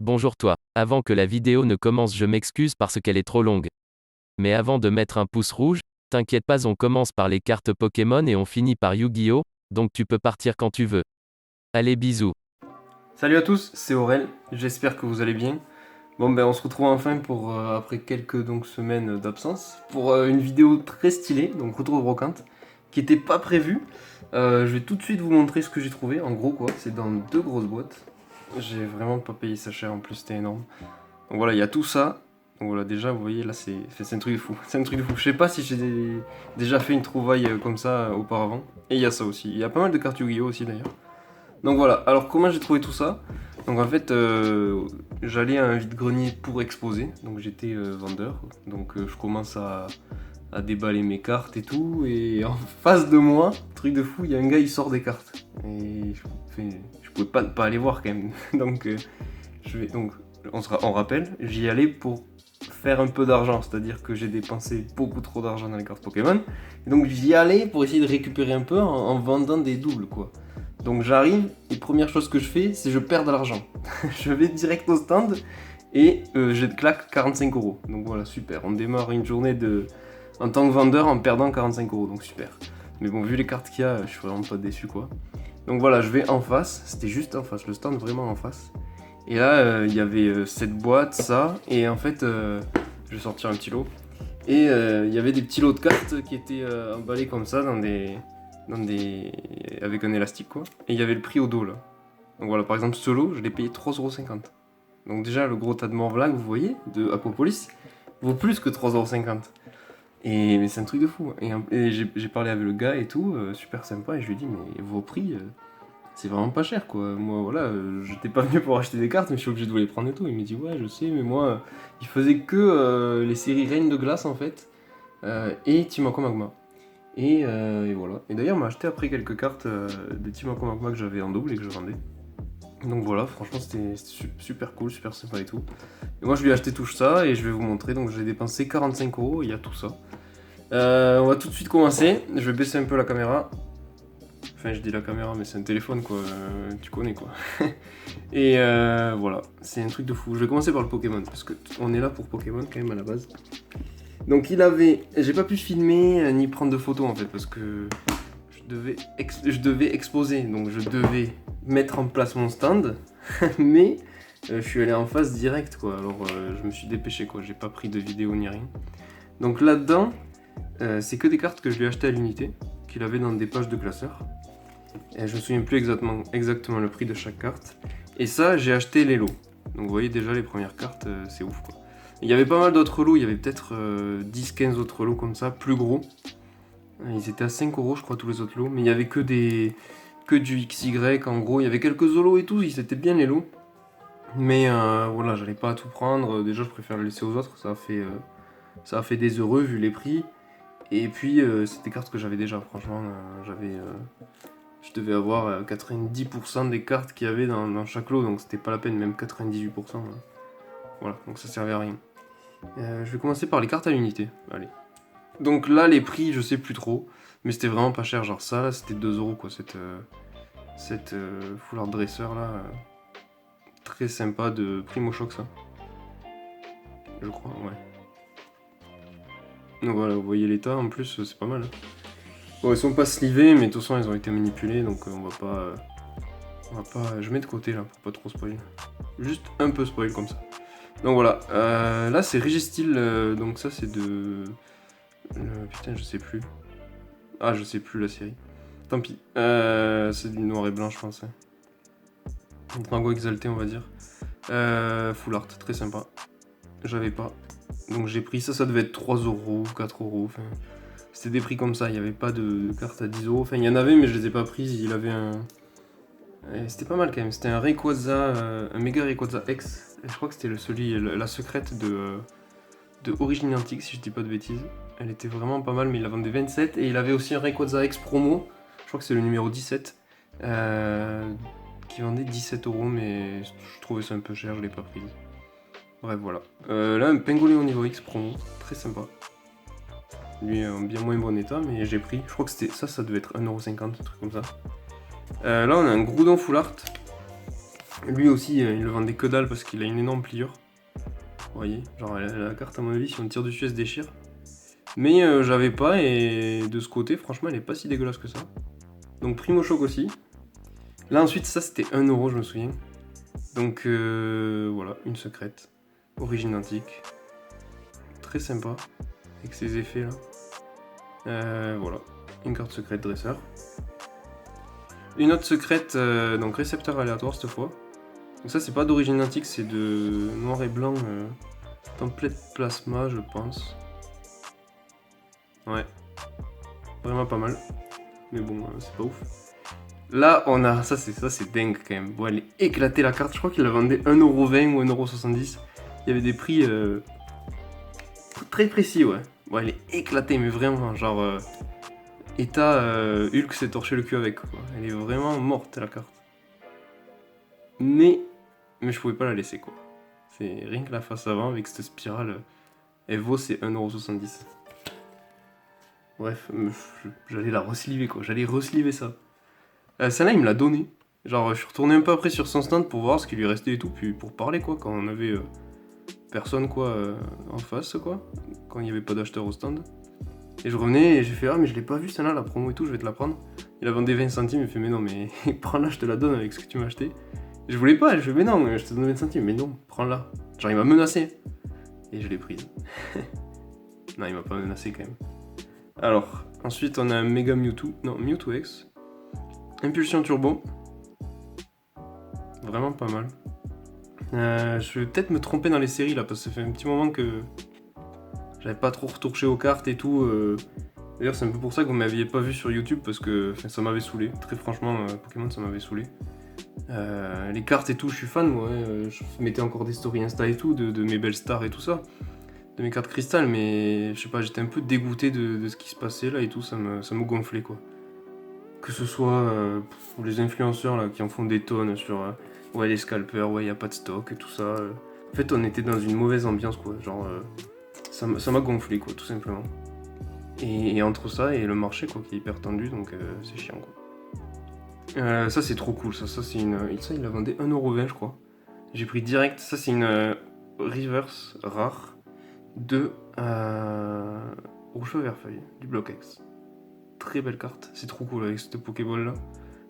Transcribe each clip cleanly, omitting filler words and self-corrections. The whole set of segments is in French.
Bonjour toi. Avant que la vidéo ne commence, je m'excuse parce qu'elle est trop longue. Mais avant de mettre un pouce rouge, t'inquiète pas, on commence par les cartes Pokémon et on finit par Yu-Gi-Oh! Donc tu peux partir quand tu veux. Allez, bisous. Salut à tous, c'est Aurel, j'espère que vous allez bien. Bon ben on se retrouve enfin pour après quelques semaines d'absence pour une vidéo très stylée, donc retour de brocante, qui était pas prévue. Je vais tout de suite vous montrer ce que j'ai trouvé, en gros quoi, c'est dans deux grosses boîtes. J'ai vraiment pas payé ça cher, en plus c'était énorme. Donc voilà, il y a tout ça. Donc voilà, déjà vous voyez là c'est un truc de fou, c'est un truc de fou. Je sais pas si j'ai déjà fait une trouvaille comme ça auparavant. Et il y a ça aussi, il y a pas mal de cartes Yu-Gi-Oh aussi d'ailleurs. Donc voilà, alors comment j'ai trouvé tout ça? Donc en fait, j'allais à un vide-grenier pour exposer, donc j'étais vendeur, donc je commence à déballer mes cartes et tout, et en face de moi, truc de fou, il y a un gars, il sort des cartes. Et je pouvais pas aller voir quand même. Donc donc on rappelle, j'y allais pour faire un peu d'argent, c'est-à-dire que j'ai dépensé beaucoup trop d'argent dans les cartes Pokémon, et donc j'y allais pour essayer de récupérer un peu en vendant des doubles quoi. Donc j'arrive, et première chose que je fais, c'est je perds de l'argent. Je vais direct au stand et je claque 45 euros. Donc voilà, super. On démarre une journée en tant que vendeur en perdant 45 euros, donc super. Mais bon, vu les cartes qu'il y a, je suis vraiment pas déçu quoi. Donc voilà, je vais en face, c'était juste en face, le stand vraiment en face. Et là, il y avait cette boîte, ça, et en fait, je vais sortir un petit lot. Et il y avait des petits lots de cartes qui étaient emballés comme ça avec un élastique quoi. Et il y avait le prix au dos là. Donc voilà, par exemple ce lot, je l'ai payé 3,50€. Donc déjà le gros tas de Morvlag, vous voyez, de Aquapolis, vaut plus que 3,50€. Et mais c'est un truc de fou. Et j'ai parlé avec le gars et tout, super sympa, et je lui ai dit mais vos prix, c'est vraiment pas cher quoi. Moi voilà, j'étais pas venu pour acheter des cartes, mais je suis obligé de vous les prendre et tout. Il m'a dit ouais je sais, mais moi il faisait que les séries Reine de Glace en fait, et Team Aqua Magma. Et voilà. Et d'ailleurs, m'a acheté après quelques cartes de Team Aqua Magma que j'avais en double et que je vendais. Donc voilà, franchement, c'était super cool, super sympa et tout. Et moi, je lui ai acheté tout ça et je vais vous montrer. Donc, j'ai dépensé 45 euros, il y a tout ça. On va tout de suite commencer. Je vais baisser un peu la caméra. Enfin, je dis la caméra, mais c'est un téléphone quoi. Tu connais quoi. Et voilà, c'est un truc de fou. Je vais commencer par le Pokémon parce qu'on est là pour Pokémon quand même à la base. Donc il avait, j'ai pas pu filmer ni prendre de photos en fait parce que je devais exposer, donc je devais mettre en place mon stand, mais je suis allé en face direct quoi. Alors je me suis dépêché quoi, j'ai pas pris de vidéo ni rien. Donc là-dedans, c'est que des cartes que je lui ai achetées à l'unité, qu'il avait dans des pages de classeur. Et je me souviens plus exactement le prix de chaque carte. Et ça, j'ai acheté les lots. Donc vous voyez déjà les premières cartes, c'est ouf quoi. Il y avait pas mal d'autres lots, il y avait peut-être 10-15 autres lots comme ça, plus gros. Ils étaient à 5 euros je crois tous les autres lots, mais il y avait que du XY en gros, il y avait quelques holos et tout, ils étaient bien les lots. Mais voilà, j'allais pas à tout prendre, déjà je préfère le laisser aux autres, ça a fait des heureux vu les prix. Et puis c'est des cartes que j'avais déjà, franchement, je devais avoir 90% des cartes qu'il y avait dans chaque lot, donc c'était pas la peine, même 98%. Voilà, donc ça servait à rien. Je vais commencer par les cartes à l'unité, allez. Donc là, les prix, je sais plus trop, mais c'était vraiment pas cher. Genre ça, là, c'était 2 euros quoi, cette foulard dresseur là. Très sympa de Primo Choc, ça. Je crois, ouais. Donc voilà, vous voyez l'état, en plus, c'est pas mal. Hein. Bon, ils sont pas slivés, mais de toute façon, ils ont été manipulés, donc on va pas. Je mets de côté là, pour pas trop spoil. Juste un peu spoil comme ça. Donc voilà, là c'est Registil, donc ça c'est de. Putain, je sais plus. Ah, je sais plus la série. Tant pis. C'est du noir et blanc, je pense. Hein. Drago exalté, on va dire. Full art, très sympa. J'avais pas. Donc j'ai pris ça, ça devait être 3 euros, 4 euros. Enfin, c'était des prix comme ça, il n'y avait pas de carte à 10 euros. Enfin, il y en avait, mais je les ai pas prises. Il avait un. C'était pas mal quand même. C'était un Rayquaza, un méga Rayquaza X. Et je crois que c'était la secrète de Origine Antique, si je dis pas de bêtises. Elle était vraiment pas mal, mais il la vendait 27. Et il avait aussi un Rayquaza X promo. Je crois que c'est le numéro 17. Qui vendait 17 euros, mais je trouvais ça un peu cher, je l'ai pas prise. Bref, voilà. Là, un Pangolin niveau X promo, très sympa. Lui, en bien moins bon état, mais j'ai pris. Je crois que c'était ça devait être 1,50€, un truc comme ça. Là, on a un Groudon Full Art. Lui aussi, il le vendait que dalle parce qu'il a une énorme pliure. Vous voyez, genre la carte à mon avis, si on tire dessus, elle se déchire. Mais j'avais pas, et de ce côté, franchement, elle est pas si dégueulasse que ça. Donc Primo Choc aussi. Là ensuite, ça c'était 1€, je me souviens. Donc voilà, une secrète. Origine antique. Très sympa. Avec ses effets là. Voilà, une carte secrète dresseur. Une autre secrète, donc récepteur aléatoire cette fois. Donc ça c'est pas d'origine antique, c'est de noir et blanc. Template plasma je pense. Ouais. Vraiment pas mal. Mais bon, c'est pas ouf. Là, on a. Ça, c'est dingue quand même. Bon, elle est éclatée la carte. Je crois qu'il la vendait 1,20€ ou 1,70€. Il y avait des prix très précis, ouais. Bon, elle est éclatée, mais vraiment. Genre. État Hulk s'est torché le cul avec, quoi. Elle est vraiment morte, la carte. Mais je pouvais pas la laisser, quoi. C'est rien que la face avant avec cette spirale. Elle vaut c'est 1,70€. Bref, j'allais la resliver, quoi. J'allais resliver ça. Celle-là, il me l'a donné. Genre, je suis retourné un peu après sur son stand pour voir ce qui lui restait et tout, puis pour parler, quoi, quand on avait personne, quoi, en face, quoi. Quand il n'y avait pas d'acheteur au stand. Et je revenais et j'ai fait, ah, mais je l'ai pas vu, celle-là, la promo et tout, je vais te la prendre. Il a vendu 20 centimes, il fait, mais non, mais prends-la, je te la donne avec ce que tu m'as acheté. Et je voulais pas, je fais, mais non, je te donne 20 centimes, mais non, prends-la. Genre, il m'a menacé. Et je l'ai prise. Non, il m'a pas menacé quand même. Alors, ensuite, on a un Mega Mewtwo. Non, Mewtwo X. Impulsion Turbo. Vraiment pas mal. Je vais peut-être me tromper dans les séries là, parce que ça fait un petit moment que j'avais pas trop retouché aux cartes et tout. D'ailleurs, c'est un peu pour ça que vous m'aviez pas vu sur YouTube, parce que ça m'avait saoulé. Très franchement, Pokémon, ça m'avait saoulé. Les cartes et tout, je suis fan, moi. Je mettais encore des stories Insta et tout, de mes belles stars et tout ça. De mes cartes cristal, mais je sais pas, j'étais un peu dégoûté de ce qui se passait là et tout, ça me gonflait quoi. Que ce soit pour les influenceurs là qui en font des tonnes sur ouais les scalpers, ouais y a pas de stock et tout ça. En fait on était dans une mauvaise ambiance quoi, genre ça m'a gonflé quoi tout simplement. Et entre ça et le marché quoi qui est hyper tendu donc c'est chiant quoi. Ça c'est trop cool, ça c'est ça il a vendu 1,20€ je crois. J'ai pris direct, ça c'est une reverse rare de Rouge Vert Feuille du bloc X. Très belle carte, c'est trop cool avec cette Pokéball là.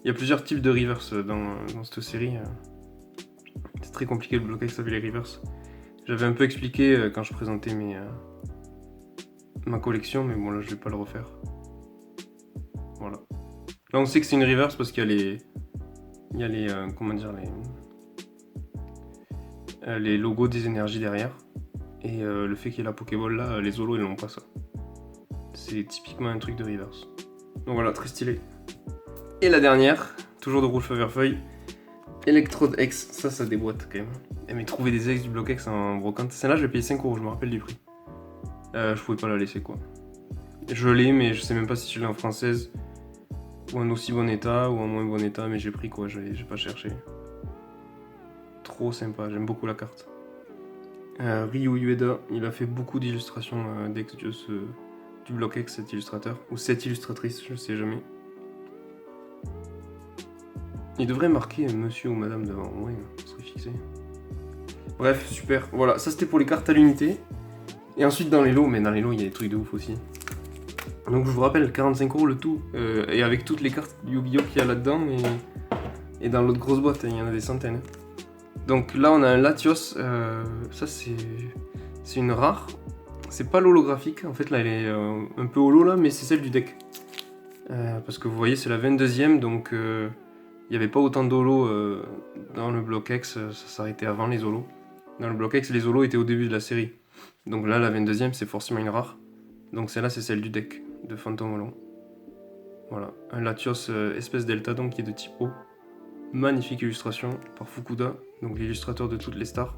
Il y a plusieurs types de reverse dans cette série. C'est très compliqué le bloc X avec les reverse. J'avais un peu expliqué quand je présentais ma collection, mais bon là je vais pas le refaire. Voilà. Là on sait que c'est une reverse parce qu'il y a les comment dire les logos des énergies derrière. Et le fait qu'il y ait la Pokéball là, les holos ils n'ont pas ça. C'est typiquement un truc de reverse. Donc voilà, très stylé. Et la dernière, toujours de Rouge Vert Feuille, Electrode X, ça déboîte quand même. Et mais trouver des X du bloc X en brocante, celle-là je l'ai payé 5€, je me rappelle du prix. Je pouvais pas la laisser quoi. Je l'ai, mais je sais même pas si je l'ai en française, ou en aussi bon état, ou en moins bon état, mais j'ai pris quoi, j'ai pas cherché. Trop sympa, j'aime beaucoup la carte. Ryu Ueda, il a fait beaucoup d'illustrations d'X du bloc X, cet illustrateur, ou cette illustratrice, je sais jamais. Il devrait marquer monsieur ou madame devant, ouais, ça serait fixé. Bref, super, voilà, ça c'était pour les cartes à l'unité. Et ensuite dans les lots, mais dans les lots il y a des trucs de ouf aussi. Donc je vous rappelle, 45€ le tout, et avec toutes les cartes Yu-Gi-Oh qu'il y a là-dedans, et dans l'autre grosse boîte, il y en a des centaines. Donc là on a un Latios, ça c'est une rare. C'est pas l'holographique, en fait là elle est un peu holo là, mais c'est celle du deck. Parce que vous voyez c'est la 22ème, donc il n'y avait pas autant d'holo dans le bloc X, ça s'arrêtait avant les holos. Dans le bloc X, les holos étaient au début de la série. Donc là la 22ème c'est forcément une rare. Donc celle-là c'est celle du deck de Phantom Holon. Voilà, un Latios espèce delta donc qui est de type O. Magnifique illustration par Fukuda, donc l'illustrateur de toutes les stars.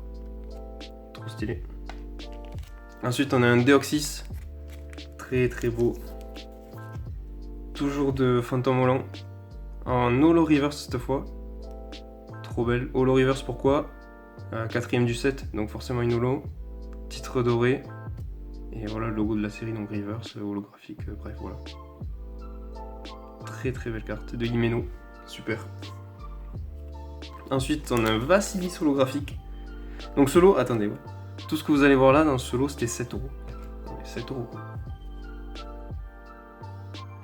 Trop stylé. Ensuite on a un Deoxys, très très beau. Toujours de Phantom Holon, en holo reverse cette fois. Trop belle. Holo reverse pourquoi 4ème du set, donc forcément une holo. Titre doré. Et voilà le logo de la série, donc reverse, holographique, bref voilà. Très très belle carte de Himeno, super. Ensuite, on a un Vassilis holographique. Donc ce lot, attendez, ouais. Tout ce que vous allez voir là dans ce lot, c'était 7 euros. Ouais, 7 euros quoi.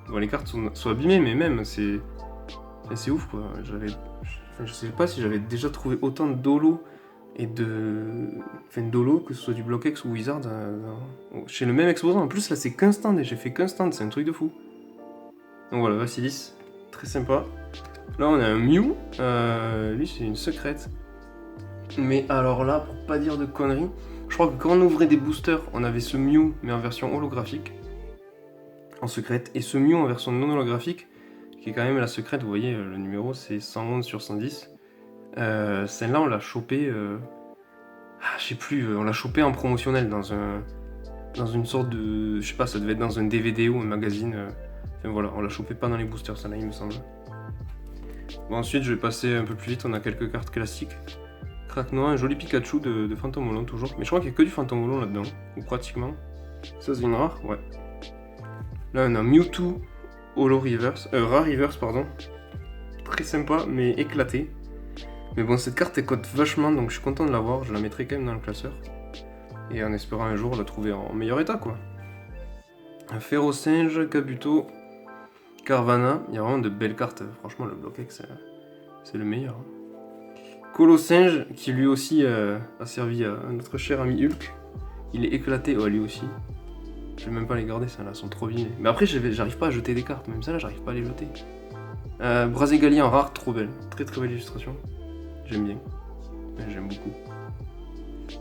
Bon, les cartes sont abîmées, mais même, c'est ouf quoi. Je sais pas si j'avais déjà trouvé autant de dolos et de dolos, que ce soit du BlockX ou Wizard, chez le même exposant. En plus, là, c'est qu'un stand et j'ai fait qu'un stand, c'est un truc de fou. Donc voilà, Vassilis, très sympa. Là, on a un Mew, lui, c'est une secrète. Mais alors là, pour pas dire de conneries, je crois que quand on ouvrait des boosters, on avait ce Mew, mais en version holographique, en secrète, et ce Mew en version non holographique, qui est quand même la secrète, vous voyez, le numéro c'est 111 sur 110. Celle-là, on l'a chopée, je sais plus, on l'a chopée en promotionnel dans une sorte de, je sais pas, ça devait être dans un DVD ou un magazine. Enfin voilà, on l'a chopée pas dans les boosters, celle-là, il me semble. Bon, ensuite, je vais passer un peu plus vite, on a quelques cartes classiques. Craquenois, un joli Pikachu de Phantomolon toujours. Mais je crois qu'il n'y a que du Phantomolon là-dedans, ou pratiquement. Ça c'est une rare, ouais. Là on a Mewtwo Holo Reverse, Rare Reverse pardon. Très sympa mais éclaté. Mais bon, cette carte elle cote vachement donc je suis content de l'avoir, je la mettrai quand même dans le classeur. Et en espérant un jour la trouver en meilleur état quoi. Un Ferrosinge, Kabuto, Carvana, il y a vraiment de belles cartes, franchement le BlockX c'est le meilleur. Colossinge, qui lui aussi a servi à notre cher ami Hulk. Il est éclaté, oh lui aussi. Je vais même pas les garder, celles-là sont trop vilaines. Mais après, j'arrive pas à jeter des cartes, même celle-là, j'arrive pas à les jeter. Braségalia en rare, trop belle. Très très belle illustration. J'aime bien. J'aime beaucoup.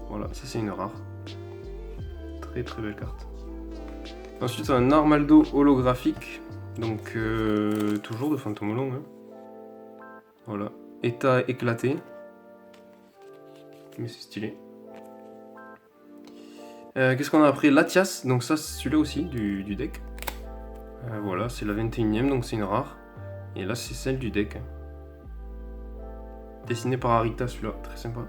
Voilà, ça c'est une rare. Très très belle carte. Ensuite, un Armaldo holographique. Donc, toujours de Phantomolon. Hein. Voilà. État éclaté. Mais c'est stylé. Qu'est-ce qu'on a après? Latias, donc ça c'est celui-là aussi du deck. Voilà, c'est la 21ème, donc c'est une rare. Et là c'est celle du deck. Dessiné par Arita celui-là, très sympa.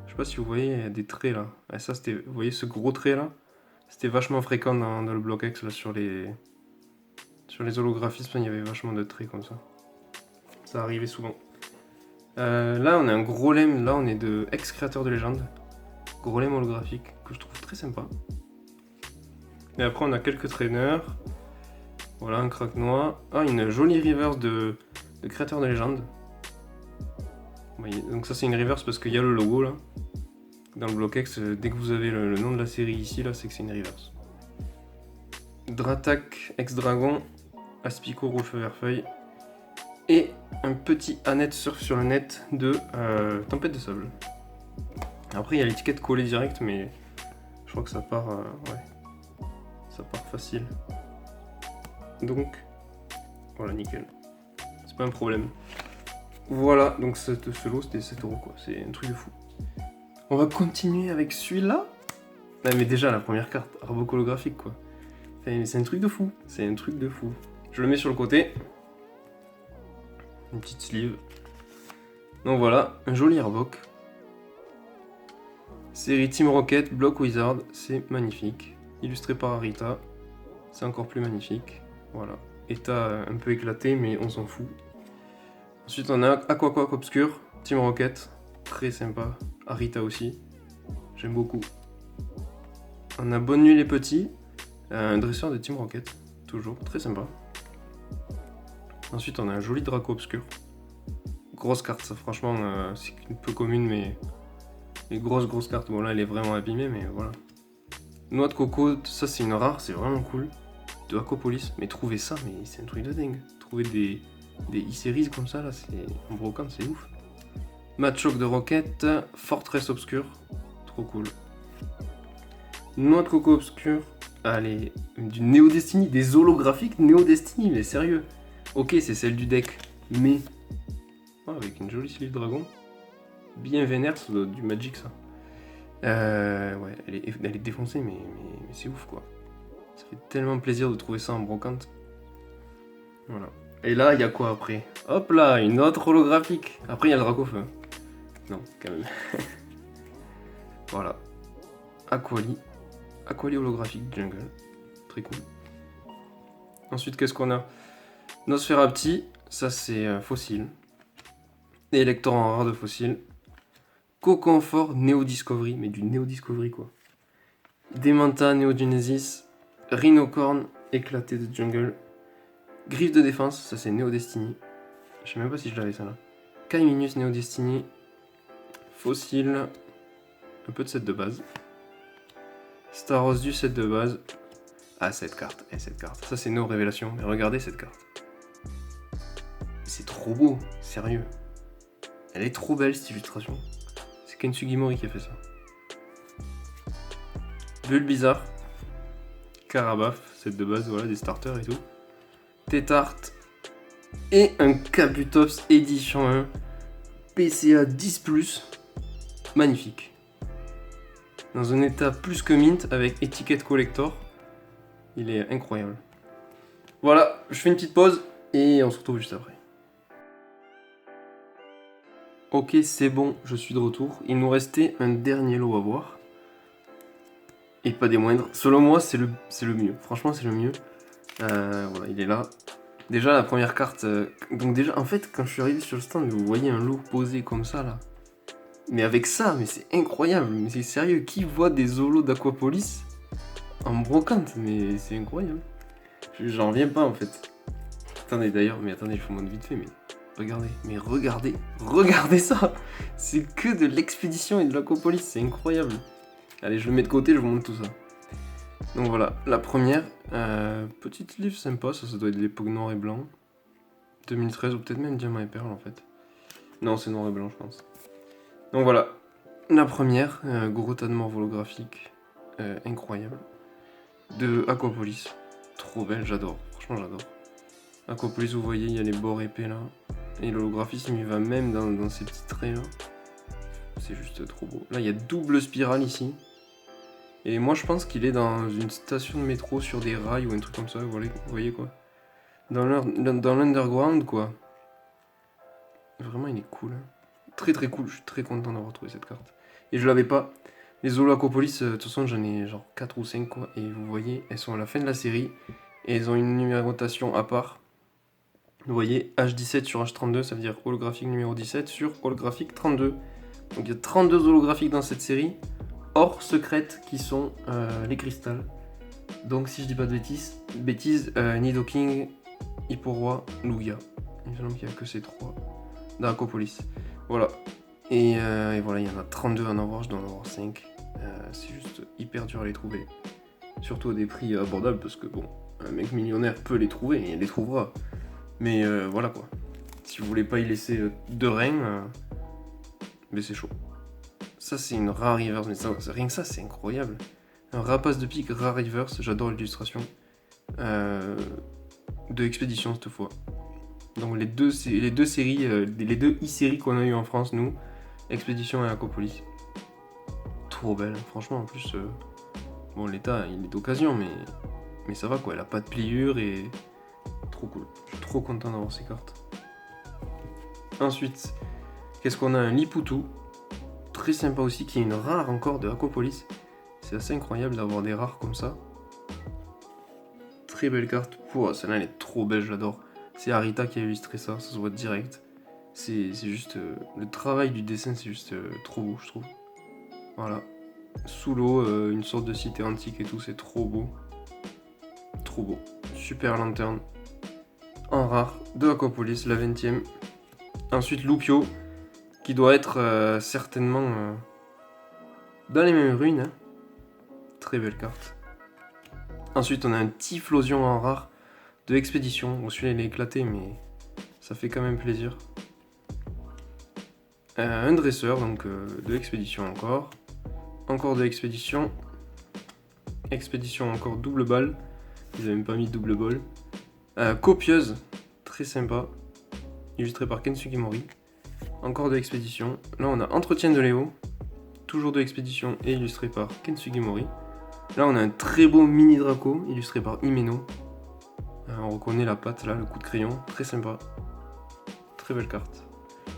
Je sais pas si vous voyez, il y a des traits là. Et ça c'était, vous voyez ce gros trait là? C'était vachement fréquent dans le BlockX là sur les holographismes, il y avait vachement de traits comme ça. Ça arrivait souvent. Là on a un gros lemme, là on est de ex-créateur de légende. Gros lemme holographique que je trouve très sympa. Et après on a quelques traîneurs. Voilà un craquenois. Ah, une jolie reverse de créateur de légende. Vous voyez, donc ça c'est une reverse parce qu'il y a le logo là. Dans le BlockX, dès que vous avez le nom de la série ici là, c'est que c'est une reverse. Dratak, ex-dragon, Aspico, rouge feu vert feuille. Et un petit Annette surf sur le net de Tempête de sable. Après il y a l'étiquette collée direct, mais je crois que ça part, ouais, ça part facile. Donc voilà, nickel. C'est pas un problème. Voilà, donc ce lot c'était 7 euros quoi, c'est un truc de fou. On va continuer avec celui-là. Ah, mais déjà la première carte, Arbok holographique quoi. Enfin, c'est un truc de fou, c'est un truc de fou. Je le mets sur le côté. Une petite sleeve. Donc voilà, un joli Arbok. Série Team Rocket, Block Wizard, c'est magnifique. Illustré par Arita, c'est encore plus magnifique. Voilà, état un peu éclaté, mais on s'en fout. Ensuite, on a Aquaquac Obscur, Team Rocket, très sympa. Arita aussi, j'aime beaucoup. On a Bonne Nuit les Petits, un dresseur de Team Rocket, toujours, très sympa. Ensuite, on a un joli Draco Obscur. Grosse carte, ça, franchement, c'est une peu commune, mais grosse carte. Bon, là, elle est vraiment abîmée, mais voilà. Noix de coco, ça, c'est une rare, c'est vraiment cool. De Aquapolis, mais trouver ça, mais c'est un truc de dingue. Trouver des e-series comme ça, là, c'est en brocante, c'est ouf. Machoc de Rocket, Fortress Obscure, trop cool. Noix de coco obscure, allez, du Neo Destiny, des holographiques Neo Destiny, mais sérieux. Ok, c'est celle du deck, mais oh, avec une jolie sleeve dragon, bien vénère, ça doit être du Magic ça. Ouais, elle est défoncée, mais c'est ouf quoi. Ça fait tellement plaisir de trouver ça en brocante. Voilà. Et là, il y a quoi après? Hop là, une autre holographique. Après, il y a le Dracofeu. Non, quand même. Voilà. Aquali holographique jungle. Très cool. Ensuite, qu'est-ce qu'on a? Nosferapti, ça c'est fossile. Et Elector en rare de fossile. Coconfort Neo Discovery, mais du Neo Discovery quoi. Demanta Neo Genesis. Rhinocorn éclaté de jungle. Griffe de défense, ça c'est Neo Destiny. Je sais même pas si je l'avais ça là. Kaiminus Neo Destiny. Fossile. Un peu de set de base. Staros du set de base. Ah, cette carte. Cette carte. Ça, c'est nos révélations. Mais regardez cette carte. C'est trop beau. Sérieux. Elle est trop belle, cette illustration. C'est Kensugi Mori qui a fait ça. Bulbizarre. Carabaf. Set de base, voilà, des starters et tout. Tétart. Et un Kabutops Edition 1. PCA 10+. Magnifique. Dans un état plus que mint avec étiquette collector. Il est incroyable. Voilà, je fais une petite pause et on se retrouve juste après. Ok, c'est bon, je suis de retour. Il nous restait un dernier lot à voir. Et pas des moindres. Selon moi, c'est le mieux. Franchement, c'est le mieux. Voilà, il est là. Déjà, la première carte... donc déjà, en fait, quand je suis arrivé sur le stand, vous voyez un lot posé comme ça, là. Mais avec ça, mais c'est incroyable. Mais c'est sérieux, qui voit des holos d'Aquapolis en brocante? Mais c'est incroyable. J'en reviens pas, en fait. Attendez, d'ailleurs, mais attendez, je vous montre vite fait, mais... regardez ça. C'est que de l'expédition et de l'Aquapolis, c'est incroyable. Allez, je le mets de côté, je vous montre tout ça. Donc voilà, la première, petite livre sympa, ça doit être de l'époque noir et blanc. 2013 ou peut-être même Diamant et Perle en fait. Non, c'est noir et blanc je pense. Donc voilà, la première, gros tas de morts holographiques, incroyable. De Aquapolis, trop belle, j'adore, franchement j'adore. Aquapolis, vous voyez, il y a les bords épais là. Et l'holographisme il va même dans ces petits traits là. C'est juste trop beau. Là il y a double spirale ici. Et moi je pense qu'il est dans une station de métro sur des rails ou un truc comme ça, vous voyez quoi. Dans l'underground quoi. Vraiment il est cool. Très très cool, je suis très content d'avoir trouvé cette carte. Et je l'avais pas. Les Holo Aquapolis, de toute façon j'en ai genre 4 ou 5 quoi. Et vous voyez, elles sont à la fin de la série. Et elles ont une numérotation à part. Vous voyez, H17 sur H32, ça veut dire holographique numéro 17 sur holographique 32. Donc il y a 32 holographiques dans cette série. Hors secrètes qui sont les cristals. Donc si je dis pas de bêtises, Nidoking, Hipporoi, Lugia. Il me semble qu'il n'y a que ces trois dans Aquapolis. Voilà. Et voilà, il y en a 32 à en avoir, je dois en avoir 5. C'est juste hyper dur à les trouver. Surtout à des prix abordables parce que bon, un mec millionnaire peut les trouver et il les trouvera. Mais voilà quoi. Si vous voulez pas y laisser de reins, mais c'est chaud. Ça c'est une rare reverse, mais ça, rien que ça c'est incroyable. Un rapace de pique rare reverse, j'adore l'illustration. De expédition cette fois. Donc les deux séries, les deux e-séries qu'on a eu en France nous, Expédition et Aquapolis. Trop belle, franchement en plus. Bon l'état il est d'occasion mais ça va quoi, elle a pas de pliure et trop cool. Je suis trop content d'avoir ces cartes. Ensuite, qu'est-ce qu'on a? Un Liputu. Très sympa aussi, qui est une rare encore de Aquapolis. C'est assez incroyable d'avoir des rares comme ça. Très belle carte. Pouah, celle-là elle est trop belle, j'adore. C'est Arita qui a illustré ça, ça se voit direct. C'est juste... le travail du dessin, c'est juste trop beau, je trouve. Voilà. Sous l'eau, une sorte de cité antique et tout, c'est trop beau. Trop beau. Super lanterne. En rare, de Aquapolis, la 20ème. Ensuite, Lupio, qui doit être certainement dans les mêmes ruines. Hein. Très belle carte. Ensuite, on a un Typhlosion en rare de Expédition. Bon, celui-là, il est éclaté, mais ça fait quand même plaisir. Un dresseur, donc de Expédition encore. Encore de Expédition. Expédition encore double balle. Ils avaient même pas mis double ball. Copieuse, très sympa. Illustré par Kensugi Mori. Encore de Expédition. Là, on a Entretien de Léo. Toujours de Expédition et illustré par Kensugi Mori. Là, on a un très beau mini Draco, illustré par Himeno. On reconnaît la patte, là, le coup de crayon. Très sympa. Très belle carte.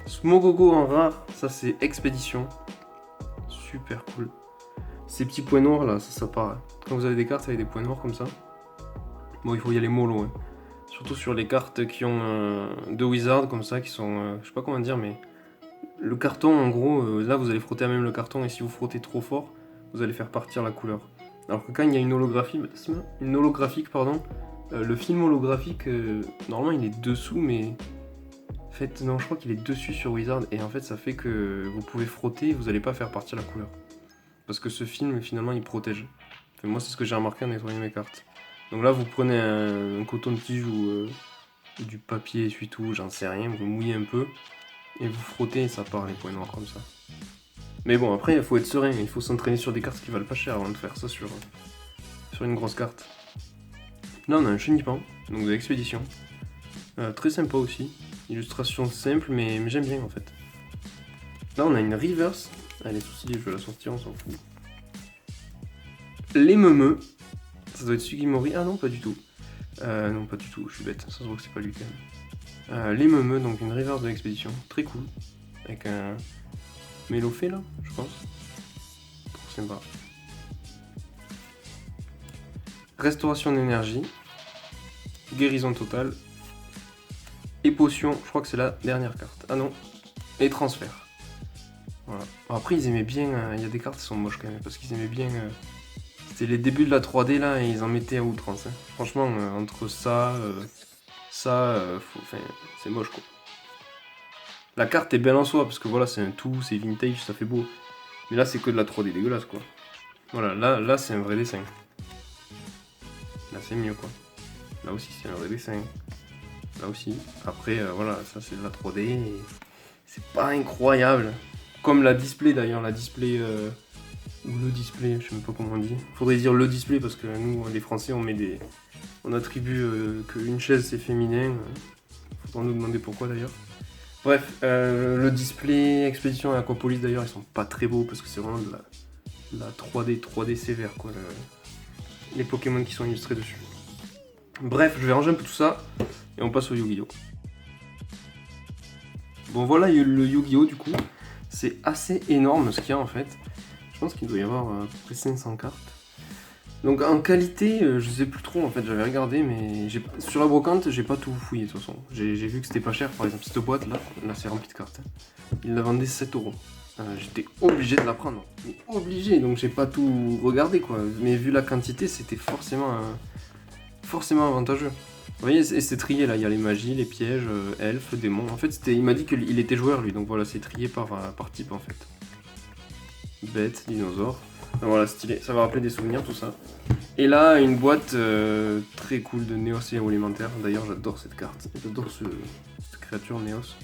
Smogogo en rare, ça c'est Expédition. Super cool. Ces petits points noirs, là, ça part. Quand vous avez des cartes avec des points noirs comme ça, bon, il faut y aller mollo. Hein. Surtout sur les cartes qui ont deux wizards comme ça, qui sont, je sais pas comment dire, mais le carton, en gros, là vous allez frotter à même le carton et si vous frottez trop fort, vous allez faire partir la couleur. Alors que quand il y a une holographique, pardon, le film holographique, normalement il est dessous, mais en fait, non, je crois qu'il est dessus sur Wizard et en fait ça fait que vous pouvez frotter et vous n'allez pas faire partir la couleur. Parce que ce film, finalement, il protège. Enfin, moi, c'est ce que j'ai remarqué en nettoyant mes cartes. Donc là, vous prenez un coton-tige ou du papier essuie-tout, j'en sais rien, vous mouillez un peu et vous frottez et ça part les points noirs comme ça. Mais bon, après, il faut être serein, il faut s'entraîner sur des cartes qui valent pas cher avant de faire ça sur une grosse carte. Là, on a un chenipan, donc de l'expédition. Très sympa aussi. Illustration simple, mais j'aime bien en fait. Là, on a une reverse. Elle est sous-stylée, je vais la sortir, on s'en fout. Les meumeux. Ça doit être Sugimori. Ah non, pas du tout. Non, pas du tout, je suis bête. Ça se voit que c'est pas lui quand même. Les meumeux, donc une reverse de l'expédition. Très cool. Avec un mélofé là, je pense. Trop sympa. Restauration d'énergie. Guérison totale. Et potion, je crois que c'est la dernière carte. Ah non. Et transfert. Voilà. Bon, après, ils aimaient bien. Il y a des cartes qui sont moches quand même. Parce qu'ils aimaient bien. C'était les débuts de la 3D là. Et ils en mettaient à outrance. Hein. Franchement, entre ça. C'est moche quoi. La carte est belle en soi. Parce que voilà, c'est un tout. C'est vintage. Ça fait beau. Mais là, c'est que de la 3D dégueulasse quoi. Voilà, là c'est un vrai dessin. Là, c'est mieux quoi. Là aussi, c'est un vrai dessin. Là aussi. Après, voilà, ça c'est de la 3D. Et c'est pas incroyable. Comme la display d'ailleurs, la display ou le display, je sais même pas comment on dit. Faudrait dire le display parce que nous, les Français, on attribue qu'une chaise c'est féminin. Faudra nous demander pourquoi d'ailleurs. Bref, le display Expédition et Aquapolis d'ailleurs, ils sont pas très beaux parce que c'est vraiment de la 3D sévère quoi. Les Pokémon qui sont illustrés dessus. Bref, je vais ranger un peu tout ça et on passe au Yu-Gi-Oh! Bon voilà le Yu-Gi-Oh! Du coup. C'est assez énorme ce qu'il y a en fait. Je pense qu'il doit y avoir à peu près 500 cartes. Donc en qualité, je sais plus trop en fait, j'avais regardé, mais sur la brocante, j'ai pas tout fouillé de toute façon. J'ai vu que c'était pas cher, par exemple cette boîte là c'est rempli de cartes. Il la vendait 7€. J'étais obligé de la prendre. Mais obligé, donc j'ai pas tout regardé quoi. Mais vu la quantité, c'était forcément avantageux. Vous voyez, c'est trié là, il y a les magies, les pièges, elfes, démons. En fait, il m'a dit qu'il était joueur lui, donc voilà, c'est trié par type en fait. Bête, dinosaure. Donc voilà, stylé, ça va rappeler des souvenirs tout ça. Et là, une boîte très cool de Néos et héros élémentaires. D'ailleurs, j'adore cette carte, j'adore cette créature Néos.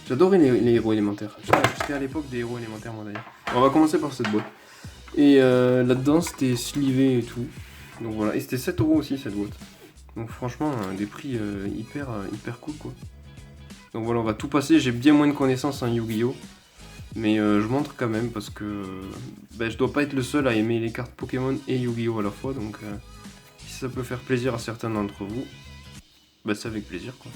J'adorais les héros élémentaires. J'étais à l'époque des héros élémentaires moi d'ailleurs. On va commencer par cette boîte. Et là-dedans, c'était slivé et tout. Donc voilà, et c'était 7€ aussi cette boîte. Donc franchement, des prix hyper cool quoi. Donc voilà, on va tout passer. J'ai bien moins de connaissances en Yu-Gi-Oh! Mais je montre quand même parce que je dois pas être le seul à aimer les cartes Pokémon et Yu-Gi-Oh! À la fois. Donc si ça peut faire plaisir à certains d'entre vous, c'est avec plaisir quoi.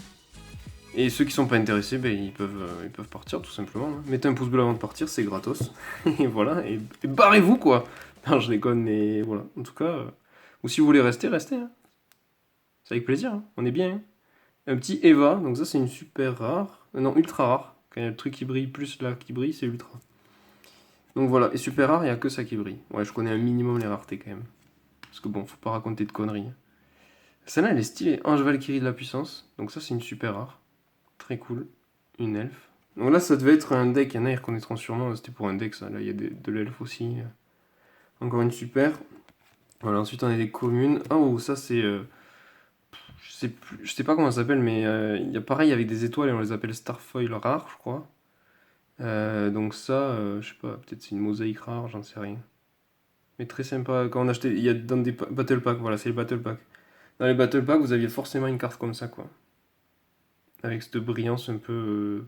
Et ceux qui sont pas intéressés, ils peuvent partir tout simplement. Hein. Mettez un pouce bleu avant de partir, c'est gratos. Et voilà, et barrez-vous quoi. Non, je déconne, mais voilà. En tout cas, ou si vous voulez rester, restez. Hein. C'est avec plaisir, hein. On est bien. Hein. Un petit Eva, donc ça c'est une super rare. Non, ultra rare. Quand il y a le truc qui brille plus là qui brille, c'est ultra. Donc voilà, et super rare, il n'y a que ça qui brille. Ouais, je connais un minimum les raretés quand même. Parce que bon, faut pas raconter de conneries. Celle-là, elle est stylée. Ange Valkyrie de la puissance. Donc ça, c'est une super rare. Très cool. Une elfe. Donc là, ça devait être un deck. Il y en a, ils reconnaîtront sûrement. C'était pour un deck, ça. Là, il y a de l'elfe aussi. Encore une super. Voilà, ensuite, on a des communes. Oh, ça, c'est... je sais pas comment ça s'appelle, mais il y a pareil avec des étoiles et on les appelle Starfoil rares, je crois. Donc ça, je sais pas, peut-être c'est une mosaïque rare, j'en sais rien. Mais très sympa, quand on achetait, il y a dans des battle packs, voilà, c'est les battle packs. Dans les battle packs, vous aviez forcément une carte comme ça, quoi. Avec cette brillance un peu...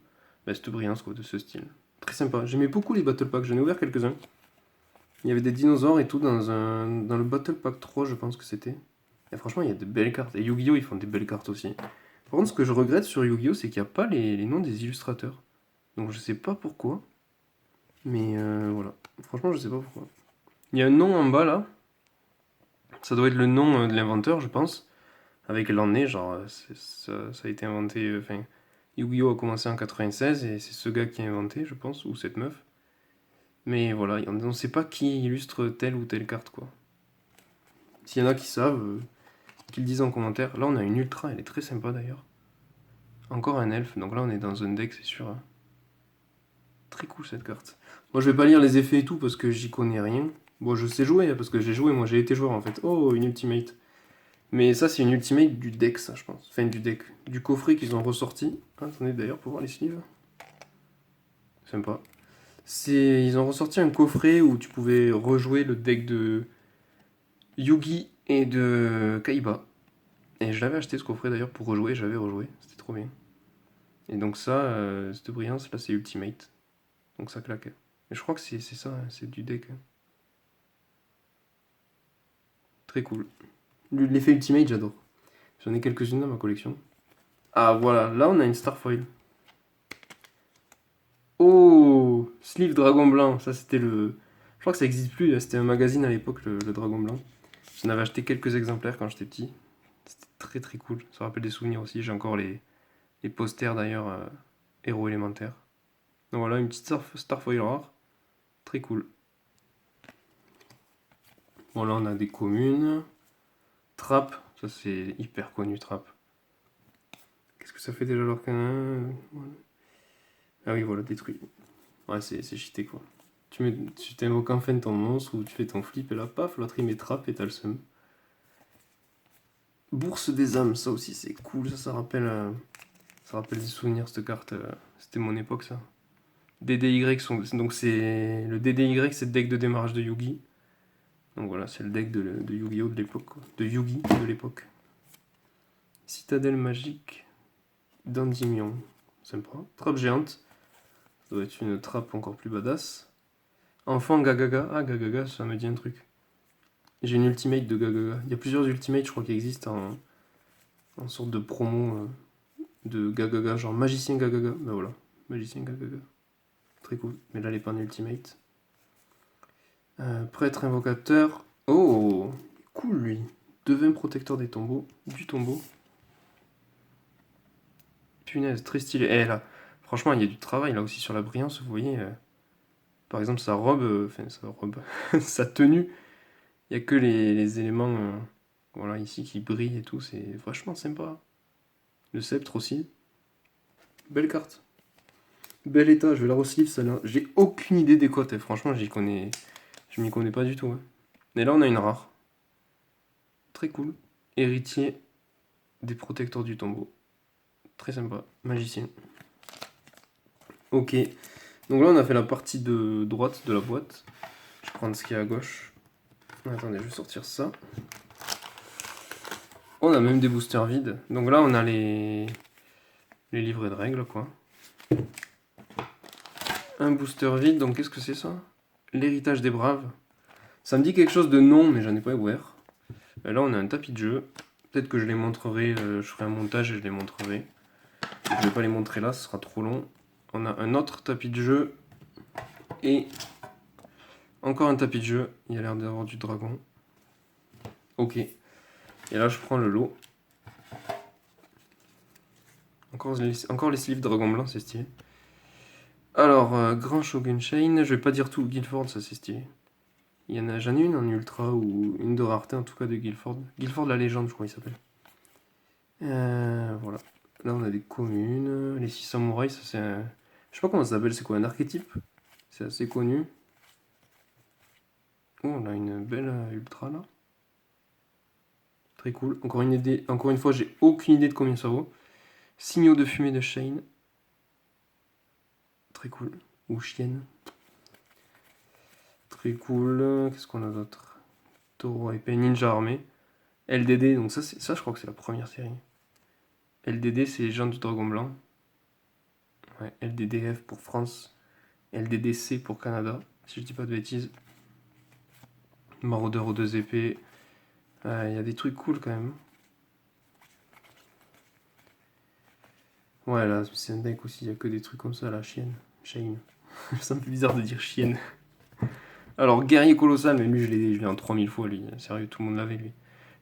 cette brillance, quoi, de ce style. Très sympa, j'aimais beaucoup les battle packs, j'en ai ouvert quelques-uns. Il y avait des dinosaures et tout dans le battle pack 3, je pense que c'était. Et franchement, il y a de belles cartes. Et Yu-Gi-Oh! Ils font des belles cartes aussi. Par contre, ce que je regrette sur Yu-Gi-Oh! C'est qu'il n'y a pas les noms des illustrateurs. Donc je sais pas pourquoi. Mais voilà. Franchement, je sais pas pourquoi. Il y a un nom en bas là. Ça doit être le nom de l'inventeur, je pense. Avec l'année, genre, ça a été inventé. Enfin, Yu-Gi-Oh! A commencé en 96 et c'est ce gars qui a inventé, je pense, ou cette meuf. Mais voilà, on ne sait pas qui illustre telle ou telle carte, quoi. S'il y en a qui savent, qu'ils le disent en commentaire. Là, on a une ultra, elle est très sympa d'ailleurs. Encore un elfe, donc là, on est dans un deck, c'est sûr. Hein. Très cool cette carte. Moi, je vais pas lire les effets et tout parce que j'y connais rien. Bon, je sais jouer, hein, parce que j'ai joué, moi, j'ai été joueur en fait. Oh, une ultimate. Mais ça, c'est une ultimate du deck, ça, je pense. Enfin, du deck. Du coffret qu'ils ont ressorti. Ah, attendez, d'ailleurs, pour voir les sleeves. Sympa. Ils ont ressorti un coffret où tu pouvais rejouer le deck de Yugi et de Kaiba. Et je l'avais acheté ce coffret d'ailleurs pour rejouer, j'avais rejoué, c'était trop bien. Et donc ça, cette brillance là, c'est Ultimate. Donc ça claque. Et je crois que c'est ça, hein, c'est du deck. Hein. Très cool. L'effet Ultimate, j'adore. J'en ai quelques-unes dans ma collection. Ah voilà, là on a une Starfoil. Oh, Sleeve Dragon Blanc, ça c'était le... Je crois que ça n'existe plus, hein. C'était un magazine à l'époque, le Dragon Blanc. J'en avais acheté quelques exemplaires quand j'étais petit. C'était très très cool, ça rappelle des souvenirs aussi. J'ai encore les posters d'ailleurs, héros élémentaires. Donc voilà, une petite Starfoil rare. Très cool. Bon là on a des communes. Trap, ça c'est hyper connu Trap. Qu'est-ce que ça fait déjà alors qu'un... Ah oui voilà, détruit. Ouais c'est cheaté quoi. Tu t'invoques enfin ton monstre ou tu fais ton flip et là paf, l'autre il met Trap et t'as le seum. Bourse des âmes, ça aussi c'est cool, ça rappelle des souvenirs cette carte. C'était mon époque ça. DDY, donc c'est le DDY, c'est le deck de démarrage de Yugi. Donc voilà, c'est le deck de Yu-Gi-Oh! De l'époque. De Yugi de l'époque. Citadelle magique d'Endymion. Sympa. Trappe géante. Ça doit être une trappe encore plus badass. Enfant Gagaga. Ah, Gagaga, ça me dit un truc. J'ai une ultimate de Gagaga. Il y a plusieurs ultimates, je crois, qui existent en sorte de promo de Gagaga, genre magicien Gagaga. Ben voilà, magicien Gagaga. Très cool. Mais là, elle est pas en ultimate. Prêtre invocateur. Oh, cool lui. Devin protecteur des tombeaux. Du tombeau. Punaise, très stylé. Eh là, franchement, il y a du travail là aussi sur la brillance, vous voyez. Par exemple, sa robe, sa tenue, il n'y a que les éléments voilà, ici qui brillent et tout, c'est vachement sympa. Le sceptre aussi. Belle carte. Bel état, je vais la resleeve celle-là. J'ai aucune idée des cotes, franchement, je m'y connais pas du tout. Hein. Et là, on a une rare. Très cool. Héritier des protecteurs du tombeau. Très sympa. Magicien. Ok. Donc là, on a fait la partie de droite de la boîte. Je vais prendre ce qui est à gauche. Attendez, je vais sortir ça. On a même des boosters vides. Donc là, on a les livrets de règles, quoi. Un booster vide, donc qu'est-ce que c'est ça? L'héritage des braves. Ça me dit quelque chose de non, mais j'en ai pas ouvert. Et là, on a un tapis de jeu. Peut-être que je les montrerai, je ferai un montage et je les montrerai. Je vais pas les montrer là, ce sera trop long. On a un autre tapis de jeu. Et encore un tapis de jeu. Il y a l'air d'avoir du dragon. Ok. Et là, je prends le lot. Encore les sleeves dragon blanc, c'est stylé. Alors, Grand Shogun Chain, je vais pas dire tout, Guilford, ça c'est stylé. J'en ai une en ultra ou une de rareté en tout cas de Guilford. Guilford la légende, je crois il s'appelle. Voilà. Là on a des communes. Les 6 samouraïs, ça c'est un... Je sais pas comment ça s'appelle, c'est quoi un archétype? C'est assez connu. Oh, on a une belle ultra là. Très cool. Encore une fois, j'ai aucune idée de combien ça vaut. Signaux de fumée de Shane. Très cool. Ou chienne. Très cool. Qu'est-ce qu'on a d'autre? Taureau épée, ninja armé. LDD, donc ça je crois que c'est la première série. LDD, c'est les gens du Dragon Blanc. Ouais, LDDF pour France. LDDC pour Canada, si je dis pas de bêtises. Maraudeur aux 2 épées. Il y a des trucs cool quand même. Ouais, là, c'est un deck aussi, il y a que des trucs comme ça, la chienne. Shane. C'est un peu bizarre de dire chienne. Alors, guerrier colossal, mais lui, je l'ai en 3000 fois, lui. Sérieux, tout le monde l'avait, lui.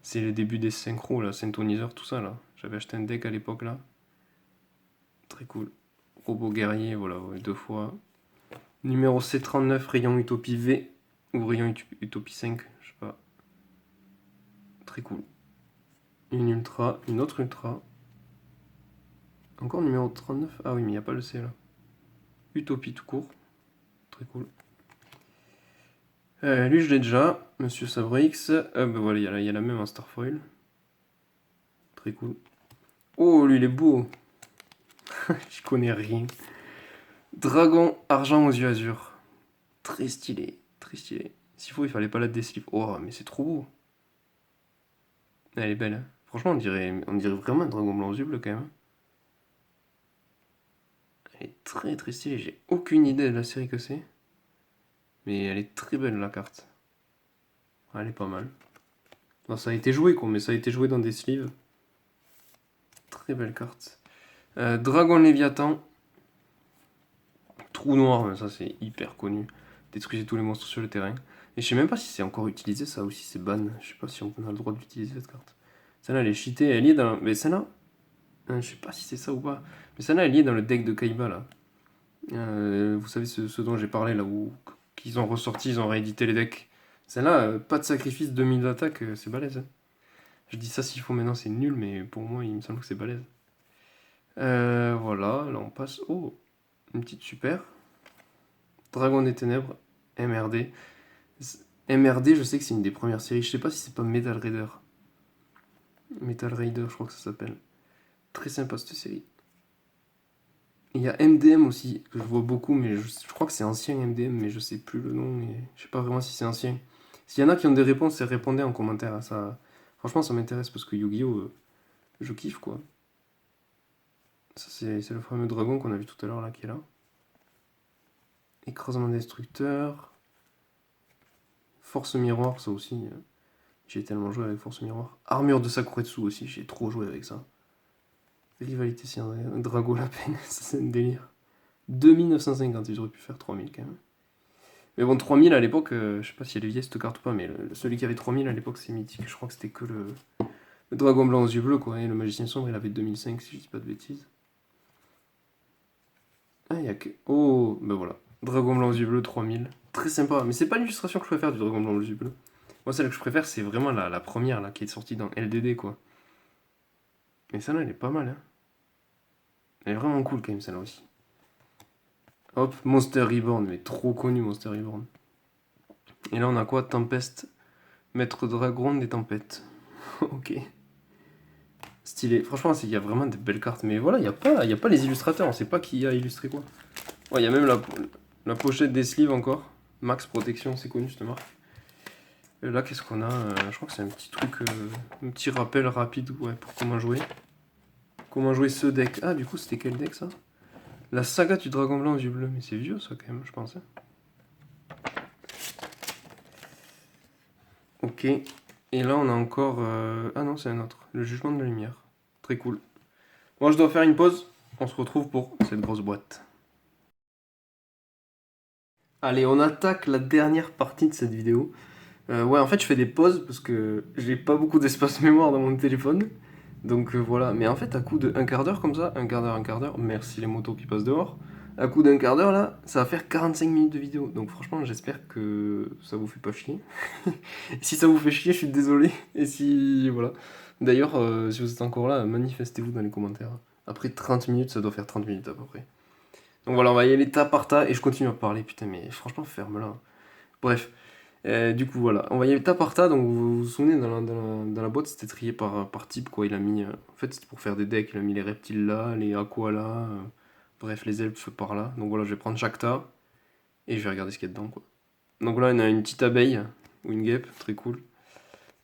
C'est le début des synchros, là, synthoniseurs, tout ça, là. J'avais acheté un deck à l'époque, là. Très cool. Robot guerrier, voilà, ouais, 2 fois. Numéro C39, rayon Utopie V. Ou rayon Utopie 5, je sais pas. Très cool. Une ultra, une autre ultra. Encore numéro 39. Ah oui, mais il n'y a pas le C là. Utopie tout court. Très cool. Lui, je l'ai déjà. Monsieur Sabrix. Bah voilà, il y a la même en Starfoil. Très cool. Oh, lui, il est beau. Je connais rien. Dragon argent aux yeux azur. Très stylé. Très stylé. S'il faut, il fallait pas la déslip. Oh, mais c'est trop beau. Elle est belle, hein. Franchement, on dirait vraiment un dragon blanc aux yeux bleus quand même, hein. Elle est très très stylée. J'ai aucune idée de la série que c'est. Mais elle est très belle la carte. Elle est pas mal. Bon, ça a été joué quoi, mais ça a été joué dans des sleeves. Très belle carte. Dragon Léviathan. Trou noir, mais ça c'est hyper connu. Détruisez tous les monstres sur le terrain. Et je sais même pas si c'est encore utilisé ça ou si c'est ban. Je sais pas si on a le droit d'utiliser cette carte. Celle-là elle est cheatée, elle y est dans. Mais celle-là. Je sais pas si c'est ça ou pas. Mais celle-là elle y est dans le deck de Kaiba là. Vous savez ce dont j'ai parlé là où qu'ils ont ressorti, ils ont réédité les decks. Celle-là, pas de sacrifice, 2000 d'attaque, c'est balèze, hein. Je dis ça s'il faut maintenant, c'est nul, mais pour moi, il me semble que c'est balèze. Voilà, là on passe. Oh, une petite super. Dragon des Ténèbres, MRD. MRD, je sais que c'est une des premières séries. Je sais pas si c'est pas Metal Raider. Metal Raider, je crois que ça s'appelle. Très sympa cette série. Il y a MDM aussi, que je vois beaucoup, mais je crois que c'est ancien MDM, mais je sais plus le nom, mais je sais pas vraiment si c'est ancien. S'il y en a qui ont des réponses, répondez en commentaire à ça. Franchement, ça m'intéresse parce que Yu-Gi-Oh! Je kiffe quoi. Ça, c'est le fameux dragon qu'on a vu tout à l'heure là, qui est là. Écrasement destructeur. Force miroir, ça aussi. J'ai tellement joué avec Force miroir. Armure de Sakuretsu aussi, j'ai trop joué avec ça. Rivalité, c'est un dragon lapin, ça c'est un délire. 2950, ils auraient pu faire 3000 quand même. Mais bon, 3000 à l'époque, je sais pas si elle est vieille cette carte ou pas, mais celui qui avait 3000 à l'époque c'est mythique. Je crois que c'était que le dragon blanc aux yeux bleus quoi. Et le magicien sombre il avait 2005 si je dis pas de bêtises. Ah, il y a que. Oh, ben voilà. Dragon blanc aux yeux bleus 3000. Très sympa. Mais c'est pas l'illustration que je préfère du dragon blanc aux yeux bleus. Moi, celle que je préfère, c'est vraiment la première là qui est sortie dans LDD quoi. Mais celle-là, elle est pas mal, hein. Elle est vraiment cool quand même, celle-là aussi. Hop, Monster Reborn, mais trop connu Monster Reborn. Et là, on a quoi? Tempest. Maître dragon des tempêtes. Ok. Stylé. Franchement, il y a vraiment des belles cartes. Mais voilà, il y a pas les illustrateurs. On sait pas qui a illustré quoi. Ouais, il y a même la pochette des sleeves encore. Max Protection, c'est connu cette marque. Et là, qu'est-ce qu'on a? Je crois que c'est un petit truc, un petit rappel rapide ouais, pour comment jouer. Comment jouer ce deck. Ah, du coup, c'était quel deck ça? La saga du dragon blanc aux yeux bleus. Mais c'est vieux ça quand même, je pensais. Ok. Et là, on a encore. Ah non, c'est un autre. Le jugement de la lumière. Très cool. Moi, je dois faire une pause. On se retrouve pour cette grosse boîte. Allez, on attaque la dernière partie de cette vidéo. Ouais, en fait, je fais des pauses parce que j'ai pas beaucoup d'espace mémoire dans mon téléphone. Donc voilà, mais en fait, à coup de un quart d'heure comme ça, un quart d'heure, merci les motos qui passent dehors. À coup d'un quart d'heure là, ça va faire 45 minutes de vidéo. Donc franchement, j'espère que ça vous fait pas chier. Si ça vous fait chier, je suis désolé. Et si. Voilà. D'ailleurs, si vous êtes encore là, manifestez-vous dans les commentaires. Après 30 minutes, ça doit faire 30 minutes à peu près. Donc voilà, on va y aller tas par tas et je continue à parler. Putain, mais franchement, ferme-la. Bref. Du coup, voilà. On va y aller tas par tas. Donc, vous vous souvenez, dans la boîte, c'était trié par type, quoi. Il a mis. En fait, c'était pour faire des decks. Il a mis les reptiles là, les aquas là. Bref, les elfes par là. Donc, voilà, je vais prendre chaque tas et je vais regarder ce qu'il y a dedans, quoi. Donc, là, on a une petite abeille ou une guêpe. Très cool.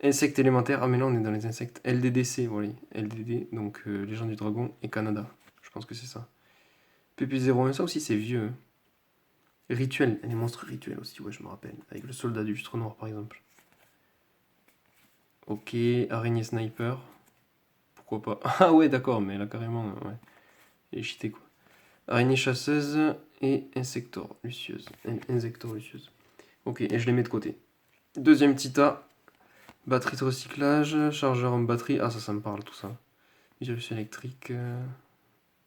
Insectes élémentaires. Ah, mais là, on est dans les insectes. LDDC, voilà. LDD, donc Légende du Dragon et Canada. Je pense que c'est ça. PP01, ça aussi, c'est vieux, hein. Rituel, les monstres rituels aussi, ouais, je me rappelle. Avec le soldat du lustre noir, par exemple. Ok, araignée sniper. Pourquoi pas? Ah ouais, d'accord, mais là, carrément, ouais. Il est cheaté, quoi. Araignée chasseuse et insector lucieuse. Insector lucieuse. Ok, et je les mets de côté. Deuxième petit tas. Batterie de recyclage, chargeur en batterie. Ah, ça me parle, tout ça. Virus électrique.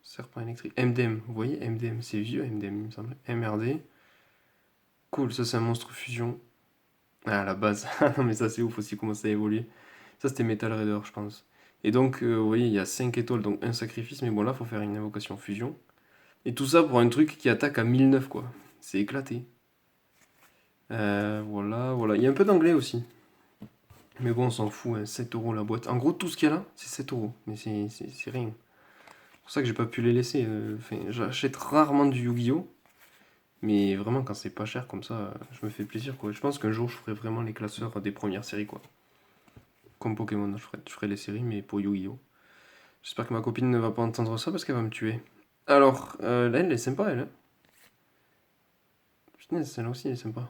Serpent électrique. MDM, vous voyez, MDM, c'est vieux MDM, il me semble. MRD. Cool, ça c'est un monstre fusion. Ah, à la base. Ah non, mais ça c'est ouf aussi comment ça a évolué. Ça c'était Metal Raider, je pense. Et donc, vous voyez, il y a 5 étoiles, donc un sacrifice, mais bon, là, faut faire une invocation fusion. Et tout ça pour un truc qui attaque à 1009, quoi. C'est éclaté. Voilà, voilà. Il y a un peu d'anglais aussi. Mais bon, on s'en fout, hein, 7 euros la boîte. En gros, tout ce qu'il y a là, c'est 7 euros. Mais c'est rien. C'est pour ça que j'ai pas pu les laisser. Enfin, j'achète rarement du Yu-Gi-Oh! Mais vraiment, quand c'est pas cher comme ça, je me fais plaisir, quoi. Je pense qu'un jour, je ferai vraiment les classeurs des premières séries, quoi. Comme Pokémon, je ferai les séries, mais pour Yu-Gi-Oh! J'espère que ma copine ne va pas entendre ça parce qu'elle va me tuer. Alors, là, elle est sympa, elle. Hein. Putain, celle-là aussi, elle est sympa.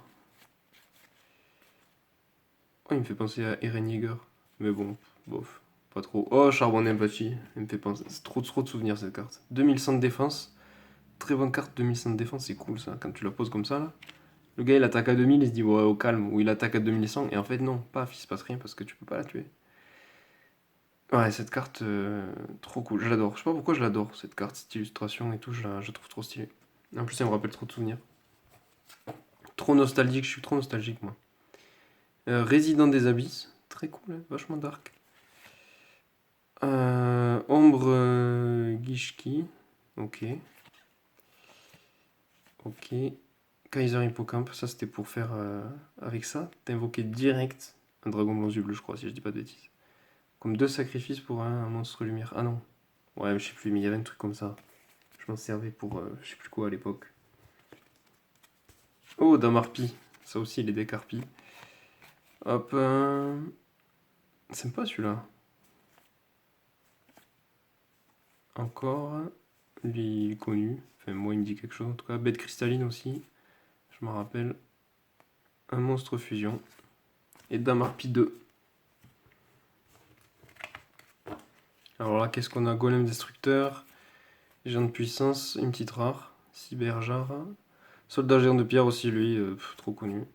Oh, il me fait penser à Eren Yeager. Mais bon, bof, pas trop. Oh, Charbon Empathie, elle me fait penser. C'est trop de souvenirs cette carte. 2100 de défense. Très bonne carte, 2100 de défense, c'est cool ça, quand tu la poses comme ça là. Le gars il attaque à 2000, il se dit ouais, au calme, ou il attaque à 2100, et en fait non, paf, il se passe rien parce que tu peux pas la tuer. Ouais, cette carte, trop cool, je l'adore. Je sais pas pourquoi je l'adore, cette carte, cette illustration et tout, je la trouve trop stylée. En plus, elle me rappelle trop de souvenirs. Trop nostalgique, je suis trop nostalgique moi. Résident des Abysses, très cool, hein, vachement dark. Ombre Gishki, ok. Ok. Kaiser Hippocampe, ça c'était pour faire avec ça, t'invoquer direct un dragon blanc yeux bleu, je crois, si je dis pas de bêtises. Comme 2 sacrifices pour un monstre lumière. Ah non. Ouais, je sais plus, mais il y avait un truc comme ça. Je m'en servais pour je sais plus quoi à l'époque. Oh, Damarpi. Ça aussi, il est des Carpi. Hop. Sympa celui-là. Encore. Lui, il est connu. Enfin, moi, il me dit quelque chose. En tout cas, bête cristalline aussi. Je m'en rappelle. Un monstre fusion. Et Damarpi 2. Alors là, qu'est-ce qu'on a? Golem destructeur. Géant de puissance. Une petite rare. Cyberjar. Soldat géant de pierre aussi, lui. Trop connu.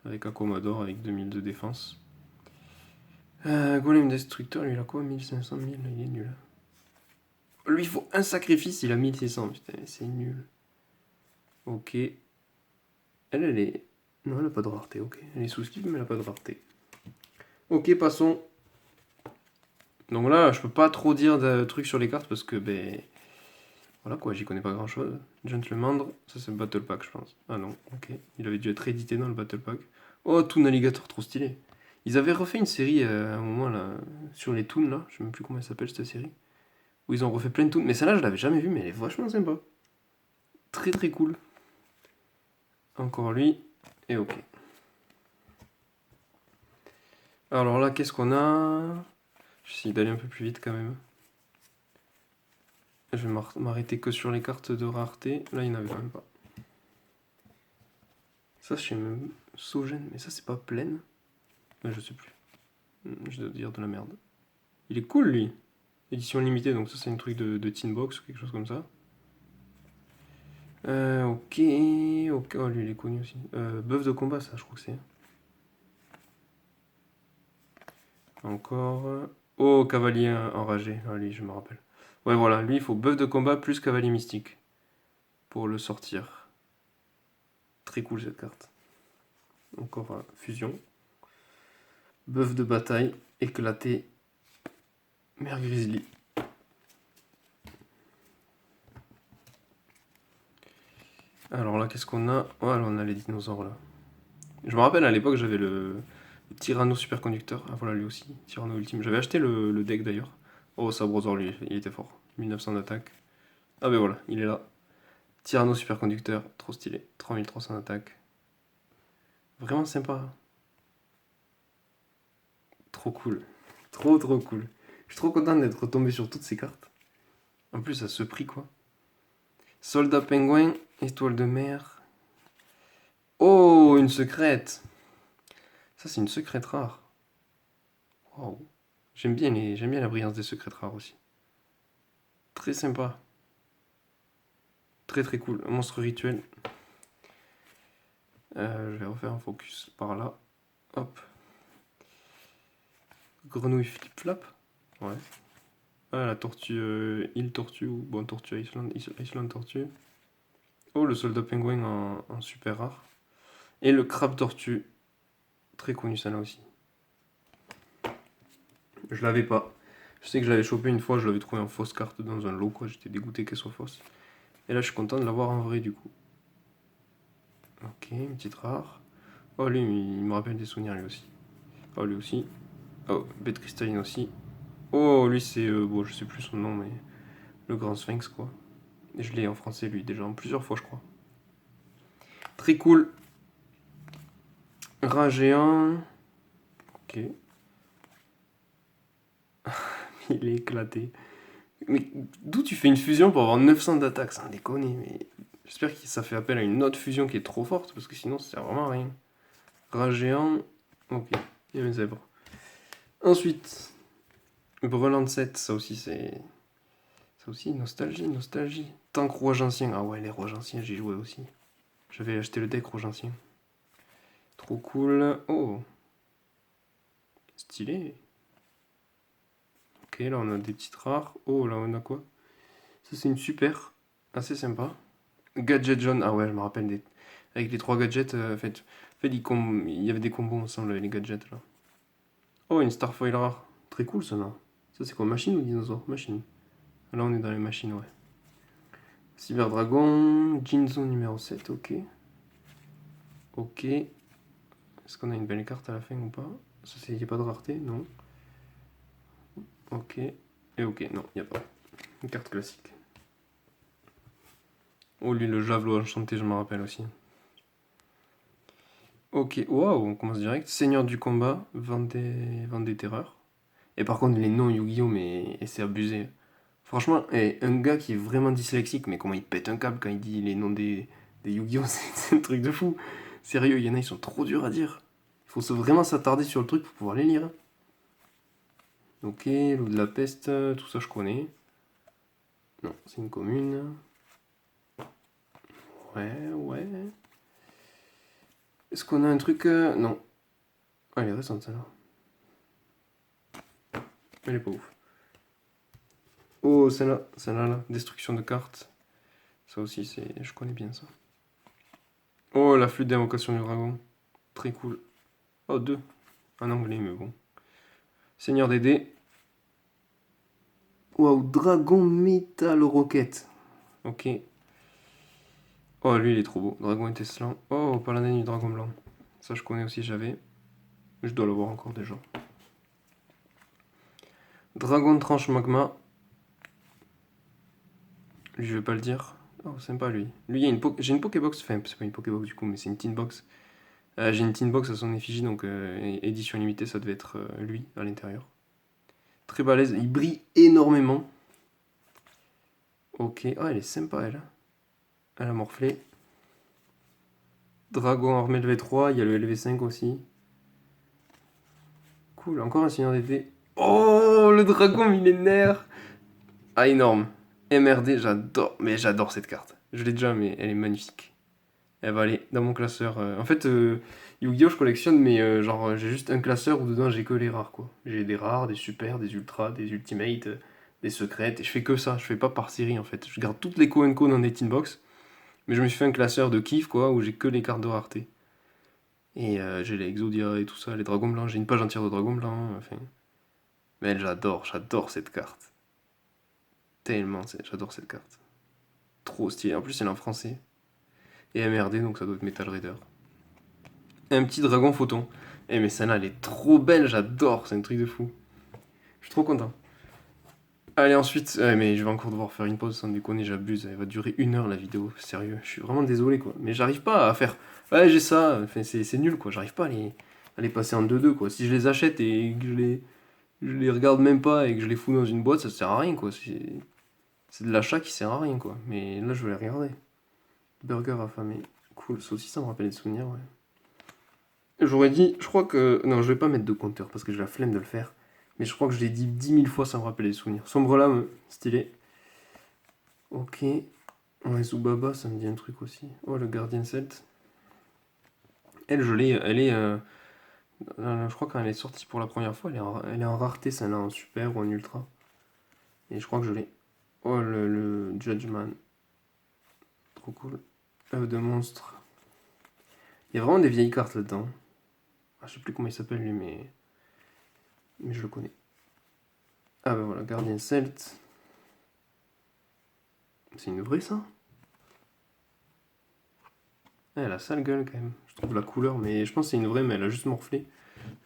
Avec un Commodore avec 2000 de défense. Golem destructeur, lui il a quoi? 1500, 1000, il est nul. Lui il faut un sacrifice, il a 1600, putain, c'est nul. Ok. Elle est... Non, elle a pas de rareté, ok. Elle est sous skip, mais elle a pas de rareté. Ok, passons. Donc là, je peux pas trop dire de trucs sur les cartes parce que, ben... Voilà quoi, j'y connais pas grand chose. Gentlemandre, ça c'est le Battle Pack, je pense. Ah non, ok. Il avait dû être édité dans le Battle Pack. Oh, Toon Alligator, trop stylé. Ils avaient refait une série à un moment là, sur les Toons là, je sais même plus comment elle s'appelle cette série. Où ils ont refait plein de Toons. Mais celle-là, je l'avais jamais vue, mais elle est vachement sympa. Très cool. Encore lui, et ok. Alors là, qu'est-ce qu'on a? J'essaie d'aller un peu plus vite quand même. Je vais m'arrêter que sur les cartes de rareté. Là, il n'y en avait quand même pas. Ça, je sais même. Sogène, mais ça, c'est pas pleine. Je sais plus. Je dois dire de la merde. Il est cool, lui. Édition limitée, donc ça, c'est un truc de Teen Box ou quelque chose comme ça. Ok. Oh, lui, il est connu aussi. Bœuf de combat, ça, je crois que c'est. Encore. Oh, cavalier enragé. Ah, lui, je me rappelle. Ouais, voilà. Lui, il faut bœuf de combat plus cavalier mystique. Pour le sortir. Très cool, cette carte. Encore fusion. Bœuf de bataille. Éclaté. Mère Grizzly. Alors là, qu'est-ce qu'on a? Oh, alors on a les dinosaures, là. Je me rappelle, à l'époque, j'avais le Tyranno superconducteur. Ah, voilà, lui aussi. Tyranno ultime. J'avais acheté le deck, d'ailleurs. Oh, Sabrosaur, lui, il était fort. 1900 d'attaque. Ah, ben voilà, il est là. Tyranno superconducteur, trop stylé. 3300 d'attaque. Vraiment sympa. Trop cool. Trop cool. Je suis trop content d'être tombé sur toutes ces cartes. En plus, à ce prix, quoi. Soldat pingouin, étoile de mer. Oh, une secrète. Ça, c'est une secrète rare. Waouh. J'aime bien la brillance des secrètes rares aussi. Très sympa. Très cool. Un monstre rituel. Je vais refaire un focus par là. Hop. Grenouille flip-flap. Ouais. Ah, la tortue, île tortue, ou bon, tortue Iceland tortue. Oh, le soldat pingouin en super rare. Et le crabe tortue, très connu ça là aussi. Je l'avais pas. Je sais que je l'avais chopé une fois, je l'avais trouvé en fausse carte dans un lot, quoi. J'étais dégoûté qu'elle soit fausse. Et là, je suis content de l'avoir en vrai, du coup. Ok, une petite rare. Oh, lui, il me rappelle des souvenirs, lui aussi. Oh, lui aussi. Oh, bête cristalline aussi. Oh, lui, c'est. Bon, je sais plus son nom, mais. Le grand sphinx, quoi. Et je l'ai en français, lui, déjà, en plusieurs fois, je crois. Très cool. Rat géant. Ok. Il est éclaté. Mais d'où tu fais une fusion pour avoir 900 d'attaque, sans déconner, mais j'espère que ça fait appel à une autre fusion qui est trop forte, parce que sinon ça sert vraiment à rien. Rat géant, ok, il y a mes zèbres. Ensuite, Breland 7, ça aussi c'est... Ça aussi, nostalgie, nostalgie. Tank Rouge Ancien, ah ouais, les Rouges Anciens, j'y jouais aussi. J'avais acheté le deck Rouge Ancien. Trop cool. Oh, stylé. Ok, là on a des petites rares. Oh, là on a quoi? Ça c'est une super, assez sympa. Gadget jaune, ah ouais, je me rappelle des... Avec les trois gadgets, il y avait des combos ensemble avec les gadgets là. Oh, une Starfoil rare. Très cool ça, non? Ça c'est quoi, machine ou dinosaure? Machine. Là on est dans les machines, ouais. Cyberdragon, Jinzo numéro 7, ok. Ok. Est-ce qu'on a une belle carte à la fin ou pas? Ça c'est, y a pas de rareté, non. Ok. Et ok, non, y a pas. Une carte classique. Oh lui, le javelot enchanté, je me rappelle aussi. Ok, waouh, on commence direct. Seigneur du combat, vent des terreurs. Et par contre, les noms Yu-Gi-Oh! Mais c'est abusé. Franchement, un gars qui est vraiment dyslexique, mais comment il pète un câble quand il dit les noms des Yu-Gi-Oh! C'est un truc de fou. Sérieux, il y en a, ils sont trop durs à dire. Il faut vraiment s'attarder sur le truc pour pouvoir les lire. Ok, l'eau de la peste, tout ça je connais. Non, c'est une commune. Ouais, ouais. Est-ce qu'on a un truc. Non. Ah, elle est récente celle-là. Elle est pas ouf. Oh, celle-là, celle-là, là. Destruction de cartes. Ça aussi, c'est, je connais bien ça. Oh, la flûte d'invocation du dragon. Très cool. Oh, deux. En anglais, mais bon. Seigneur des dés. Waouh, Dragon Metal Rocket. Ok. Oh, lui, il est trop beau. Dragon étincelant. Oh, paladin du dragon blanc. Ça, je connais aussi, j'avais. Je dois l'avoir encore déjà. Dragon tranche magma. Lui, je vais pas le dire. Oh, sympa, lui. Lui, il y a j'ai une Pokébox. Enfin, c'est pas une Pokébox du coup, mais c'est une Tin Box. J'ai une Tin Box à son effigie, donc édition limitée, ça devait être lui à l'intérieur. Très balèze. Il brille énormément. Ok. Ah, elle est sympa, elle. Elle a morflé. Dragon armé LV3, il y a le LV5 aussi. Cool, encore un seigneur d'été. Oh, le dragon millénaire. Ah, énorme. MRD, j'adore. Mais j'adore cette carte. Je l'ai déjà, mais elle est magnifique. Elle va aller dans mon classeur. En fait, Yu-Gi-Oh! Je collectionne, mais genre, j'ai juste un classeur où dedans j'ai que les rares, quoi. J'ai des rares, des super, des ultras, des ultimates, des secrètes, et je fais que ça. Je fais pas par série, en fait. Je garde toutes les co dans des tin box, mais je me suis fait un classeur de kiff, quoi, où j'ai que les cartes de rareté. Et j'ai les Exodia et tout ça, les dragons blancs. J'ai une page entière de dragons blancs, enfin. Mais j'adore cette carte. Tellement, j'adore cette carte. Trop stylé. En plus, elle est en français. Et MRD, donc ça doit être Metal Raider. Un petit dragon photon. Eh mais celle-là elle est trop belle, j'adore, c'est un truc de fou. Je suis trop content. Allez ensuite, mais je vais encore devoir faire une pause sans déconner, j'abuse, elle va durer 1 heure la vidéo, sérieux, je suis vraiment désolé quoi. Mais j'arrive pas à faire, ouais j'ai ça, enfin, c'est nul quoi, j'arrive pas à les passer en 2-2 quoi. Si je les achète et que je les regarde même pas et que je les fous dans une boîte, ça sert à rien quoi. C'est de l'achat qui sert à rien quoi. Mais là je vais les regarder. Burger affamé, cool, ça aussi ça me rappelle des souvenirs ouais. J'aurais dit, je crois que. Non, je vais pas mettre de compteur parce que j'ai la flemme de le faire. Mais je crois que je l'ai dit 10 000 fois, ça me rappelle les souvenirs. Sombre lame, stylé. Ok. Ouais, Zubaba, ça me dit un truc aussi. Oh, le Guardian Celt. Elle, je l'ai. Elle est. Je crois quand elle est sortie pour la première fois, elle est en rareté, celle-là, en super ou en ultra. Et je crois que je l'ai. Oh, le Judgment. Trop cool. Œuf de monstre. Il y a vraiment des vieilles cartes là-dedans. Ah, je sais plus comment il s'appelle lui, mais je le connais. Ah bah voilà, Gardien Celte. C'est une vraie ça? Ah, elle a sale gueule quand même. Je trouve la couleur, mais je pense que c'est une vraie, mais elle a juste morflé.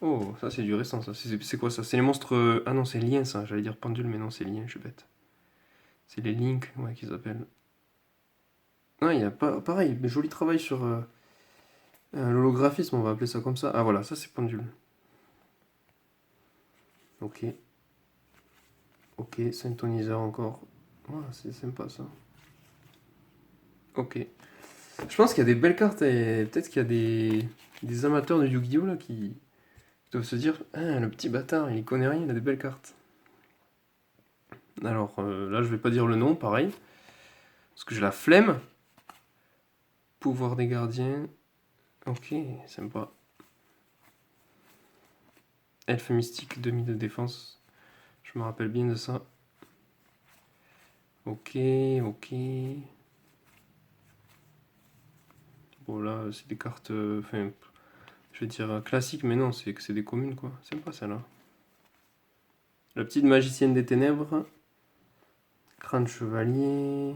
Oh, ça c'est du récent ça. C'est quoi ça? C'est les monstres. Ah non, c'est lien ça. J'allais dire pendule, mais non, c'est lien, je suis bête. C'est les Link, ouais, qu'ils appellent. Ah, il y a pas. Pareil, joli travail sur l'holographisme, on va appeler ça comme ça. Ah voilà, ça c'est pendule. Ok. Ok, synthoniseur encore. Ouais, c'est sympa ça. Ok. Je pense qu'il y a des belles cartes et peut-être qu'il y a des amateurs de Yu-Gi-Oh là qui doivent se dire ah, le petit bâtard, il connaît rien, il a des belles cartes. Alors là, je vais pas dire le nom, pareil. Parce que j'ai la flemme. Pouvoir des gardiens. Ok, sympa. Elfe mystique, demi de défense. Je me rappelle bien de ça. Ok, ok. Bon là, c'est des cartes... Enfin, je vais dire classiques, mais non, c'est que c'est des communes quoi. Sympa celle-là. La petite magicienne des ténèbres. Crâne chevalier.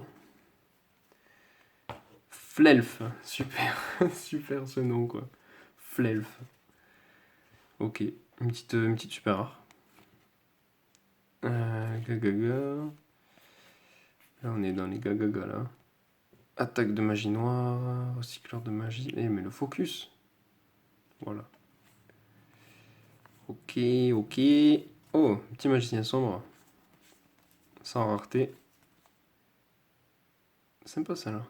Flelf. Super. Super ce nom quoi. Flelf. Ok. Une petite super rare. Gagaga. Là on est dans les gagaga là. Attaque de magie noire. Recycleur de magie. Eh mais le focus. Voilà. Ok, ok. Oh, petit magicien sombre. Sans rareté. Sympa ça là.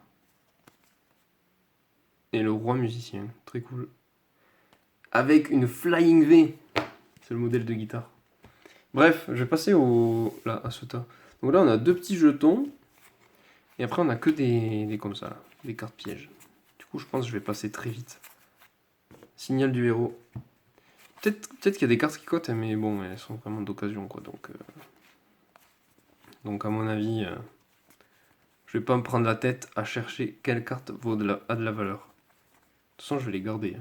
Et le roi musicien. Très cool. Avec une Flying V. C'est le modèle de guitare. Bref, je vais passer là, à ce tas. Donc là, on a deux petits jetons. Et après, on a que des comme ça, là, des cartes pièges. Du coup, je pense que je vais passer très vite. Signal du héros. Peut-être qu'il y a des cartes qui cotent, mais bon, elles sont vraiment d'occasion, quoi. Donc à mon avis, je vais pas me prendre la tête à chercher quelle carte a de la valeur. De toute façon, je vais les garder.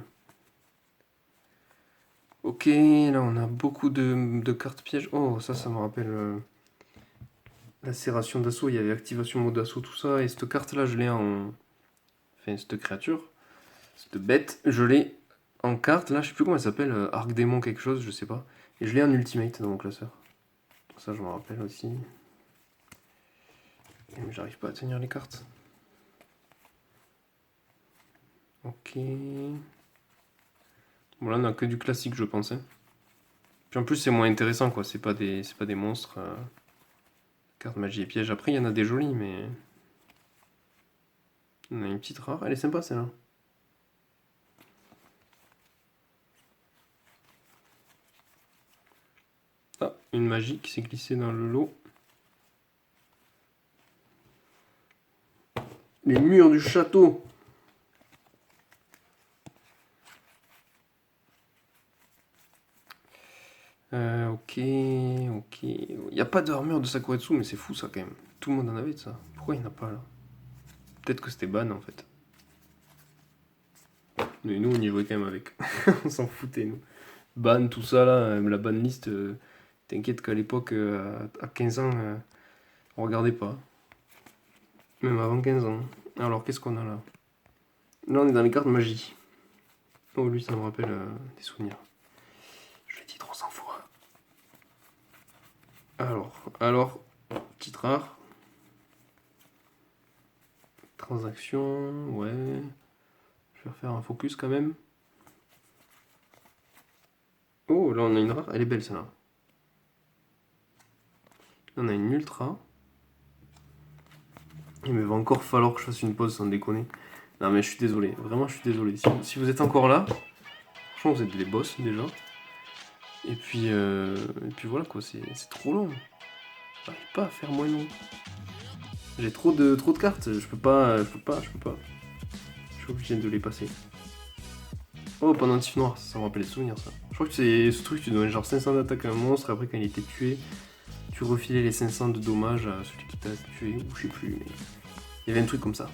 Ok, là on a beaucoup de cartes pièges. Oh, ça me rappelle lacération d'assaut. Il y avait activation mode d'assaut, tout ça. Et cette carte là, je l'ai en. Enfin, cette créature, cette bête, je l'ai en carte. Là, je sais plus comment elle s'appelle. Arc démon, quelque chose, je sais pas. Et je l'ai en ultimate dans mon classeur. Ça, je me rappelle aussi. Mais j'arrive pas à tenir les cartes. Ok. Bon, là, on a que du classique, je pensais. Puis en plus, c'est moins intéressant, quoi. C'est pas des monstres. Carte magie et piège. Après, il y en a des jolis, mais. On a une petite rare. Elle est sympa, celle-là. Ah, une magie qui s'est glissée dans le lot. Les murs du château. Ok, ok. Il n'y a pas d'armure de Sakuretsu, mais c'est fou ça quand même. Tout le monde en avait de ça. Pourquoi il n'y en a pas là? Peut-être que c'était ban en fait. Mais nous on y jouait quand même avec. On s'en foutait nous. Ban, tout ça là, la ban list, t'inquiète qu'à l'époque, à 15 ans, on regardait pas. Même avant 15 ans. Alors qu'est-ce qu'on a là? Là on est dans les cartes magie. Oh lui ça me rappelle des souvenirs. Je l'ai dit 300 fois. Alors, petite rare. Transaction, ouais. Je vais refaire un focus quand même. Oh, là on a une rare. Elle est belle celle-là. Là on a une ultra. Il me va encore falloir que je fasse une pause sans déconner. Non mais je suis désolé, vraiment je suis désolé. Si vous êtes encore là, franchement vous êtes des boss déjà. Et puis voilà quoi, c'est trop long. J'arrive pas à faire moins long. J'ai trop de cartes, je peux pas. Je suis obligé de les passer. Oh, pendentif noir, ça me rappelle les souvenirs ça. Je crois que c'est ce truc, tu donnes genre 500 d'attaque à un monstre, après quand il était tué, tu refilais les 500 de dommages à celui qui t'a tué, ou je sais plus, mais il y avait un truc comme ça.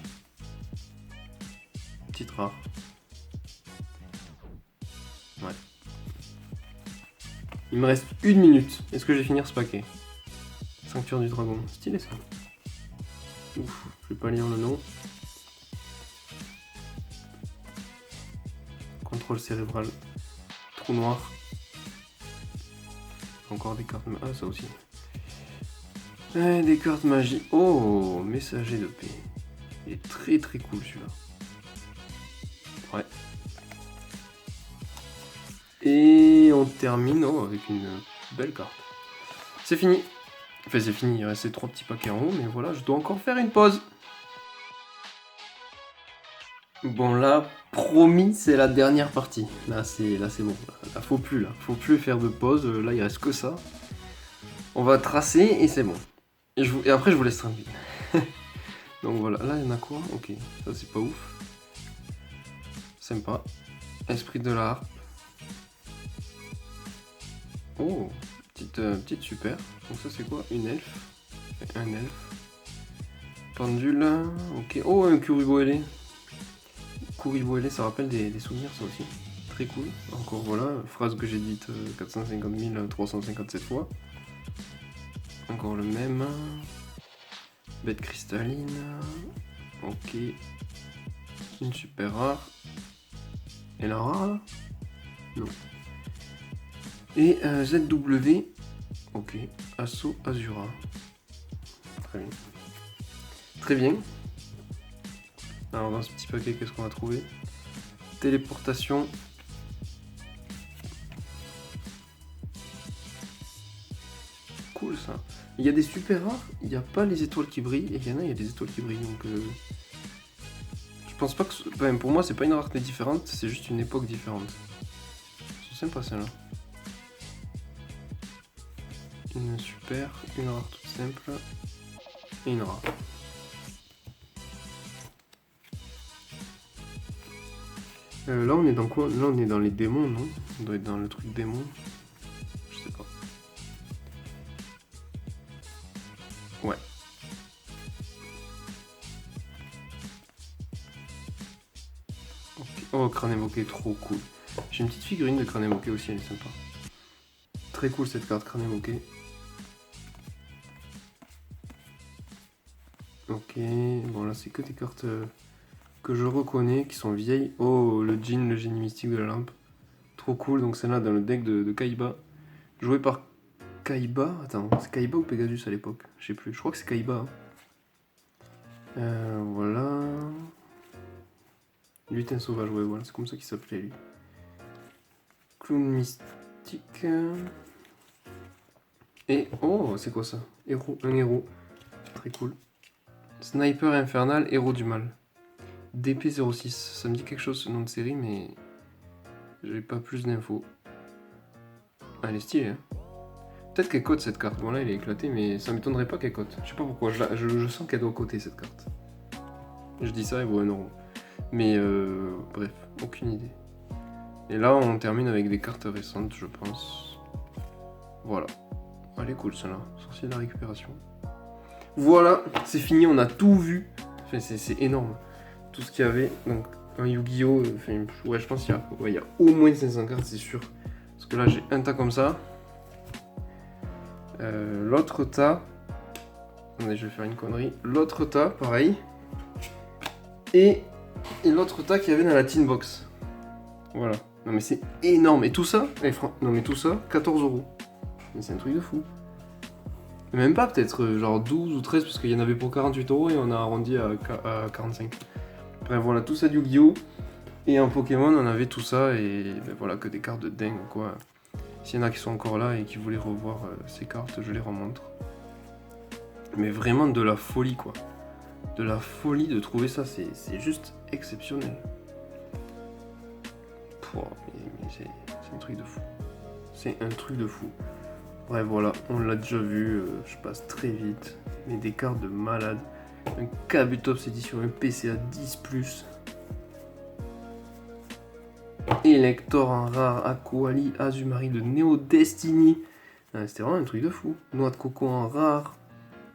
Petite rare. Ouais. Il me reste 1 minute. Est-ce que je vais finir ce paquet? Sanctuaire du dragon. Stylé ça. Ouf, je vais pas lire le nom. Contrôle cérébral. Trou noir. Encore des cartes. Ah, ça aussi. Des cartes magie. Oh, messager de paix. Il est très très cool celui-là. Ouais. Et on termine avec une belle carte. C'est fini. Enfin, c'est fini. Il restait 3 petits paquets en haut, mais voilà, je dois encore faire une pause. Bon, là, promis, c'est la dernière partie. Là, c'est bon. Là, faut plus, là. Faut plus faire de pause. Là, il reste que ça. On va tracer et c'est bon. Et après, je vous laisse tranquille. Donc voilà, là, il y en a quoi? Ok, ça, c'est pas ouf. Sympa. Esprit de la harpe. Oh, petite super. Donc ça, c'est quoi? Une elfe. Un elfe. Pendule. Ok. Oh, un Kuriboele. Kuriboele, ça rappelle des souvenirs, ça aussi. Très cool. Encore voilà, phrase que j'ai dite 450 357 fois. Encore le même. Bête cristalline. Ok. Une super rare. Et la rare là? Non. Et ZW. Ok. Assaut Azura. Très bien. Très bien. Alors dans ce petit paquet, qu'est-ce qu'on va trouver? Téléportation. Cool ça. Il y a des super rares, il n'y a pas les étoiles qui brillent, et il y en a, il y a des étoiles qui brillent. Donc je pense pas que... Enfin, pour moi, c'est pas une rareté différente, c'est juste une époque différente. C'est sympa celle-là. Une super, une rare toute simple, et une rare. Là on est dans quoi? Là on est dans les démons, non? On doit être dans le truc démon. Je sais pas. Ouais. Okay. Oh, crâne évoqué, trop cool. J'ai une petite figurine de crâne évoqué aussi, elle est sympa. Très cool cette carte crâne évoqué. Ok, bon là c'est que des cartes que je reconnais, qui sont vieilles. Oh, le djinn, le génie mystique de la lampe. Trop cool, donc celle-là dans le deck de Kaiba. Joué par Kaiba. Attends, c'est Kaiba ou Pegasus à l'époque? Je sais plus, je crois que c'est Kaiba. Voilà. Lutin sauvage, ouais, voilà, c'est comme ça qu'il s'appelait lui. Clown mystique. Et, oh, c'est quoi ça? Héros, un héros. Très cool. Sniper infernal, héros du mal. DP06, ça me dit quelque chose ce nom de série, mais j'ai pas plus d'infos. Ah, elle est stylée, hein. Peut-être qu'elle cote cette carte. Bon, là, elle est éclatée, mais ça m'étonnerait pas qu'elle cote. Je sais pas pourquoi, je sens qu'elle doit coter cette carte. Je dis ça, elle vaut 1 euro. Mais bref, aucune idée. Et là, on termine avec des cartes récentes, je pense. Voilà. Elle est cool, celle-là. Sorcier de la récupération. Voilà, c'est fini, on a tout vu. Enfin, c'est énorme. Tout ce qu'il y avait. Donc, un Yu-Gi-Oh! Enfin, ouais, je pense qu'il y a au moins 500 cartes, c'est sûr. Parce que là, j'ai un tas comme ça. L'autre tas. Attendez, je vais faire une connerie. L'autre tas, pareil. Et l'autre tas qu'il y avait dans la tin box. Voilà. Non mais c'est énorme. Et tout ça, non mais tout ça, 14 euros. Mais c'est un truc de fou. Même pas peut-être genre 12 ou 13 parce qu'il y en avait pour 48 euros et on a arrondi à 45. Bref voilà, tout ça du Yu-Gi-Oh! Et en Pokémon on avait tout ça et ben voilà, que des cartes de dingue quoi. S'il y en a qui sont encore là et qui voulaient revoir ces cartes, je les remontre. Mais vraiment de la folie quoi. De la folie de trouver ça, c'est juste exceptionnel. Mais c'est un truc de fou. C'est un truc de fou. Bref voilà, on l'a déjà vu, je passe très vite. Mais des cartes de malade. Un Kabutops édition, un PCA 10+. Elector en rare, Aquali, Azumarill de Neo Destiny. C'était vraiment un truc de fou. Noix de coco en rare,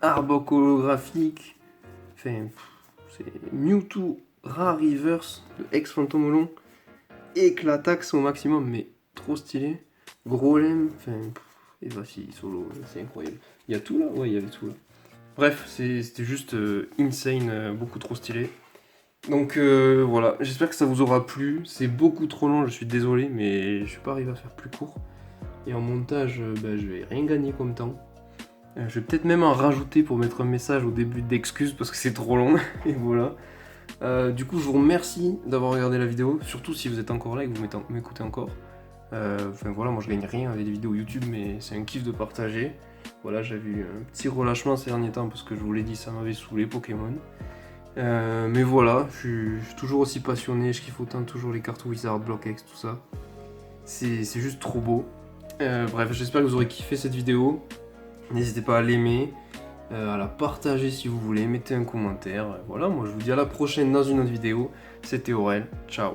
Arbok holographique, enfin, c'est Mewtwo rare reverse de ex-Fantomolon, éclataxe au maximum, mais trop stylé. Grolem, enfin, et voici solo, c'est incroyable. Il y a tout là? Ouais, il y avait tout là. Bref, c'était juste insane, beaucoup trop stylé. Donc voilà, j'espère que ça vous aura plu. C'est beaucoup trop long, je suis désolé, mais je suis pas arrivé à faire plus court. Et en montage, je vais rien gagner comme temps. Je vais peut-être même en rajouter pour mettre un message au début d'excuses parce que c'est trop long. Et voilà. Du coup, je vous remercie d'avoir regardé la vidéo, surtout si vous êtes encore là et que vous m'écoutez encore. Enfin voilà, moi je gagne rien avec les vidéos YouTube, mais c'est un kiff de partager. Voilà, j'avais eu un petit relâchement ces derniers temps parce que je vous l'ai dit, ça m'avait saoulé Pokémon. Mais voilà, je suis toujours aussi passionné, je kiffe autant toujours les cartes Wizard, Block X, tout ça. C'est juste trop beau. Bref, j'espère que vous aurez kiffé cette vidéo. N'hésitez pas à l'aimer, à la partager si vous voulez, mettez un commentaire. Voilà, moi je vous dis à la prochaine dans une autre vidéo. C'était Aurel, ciao.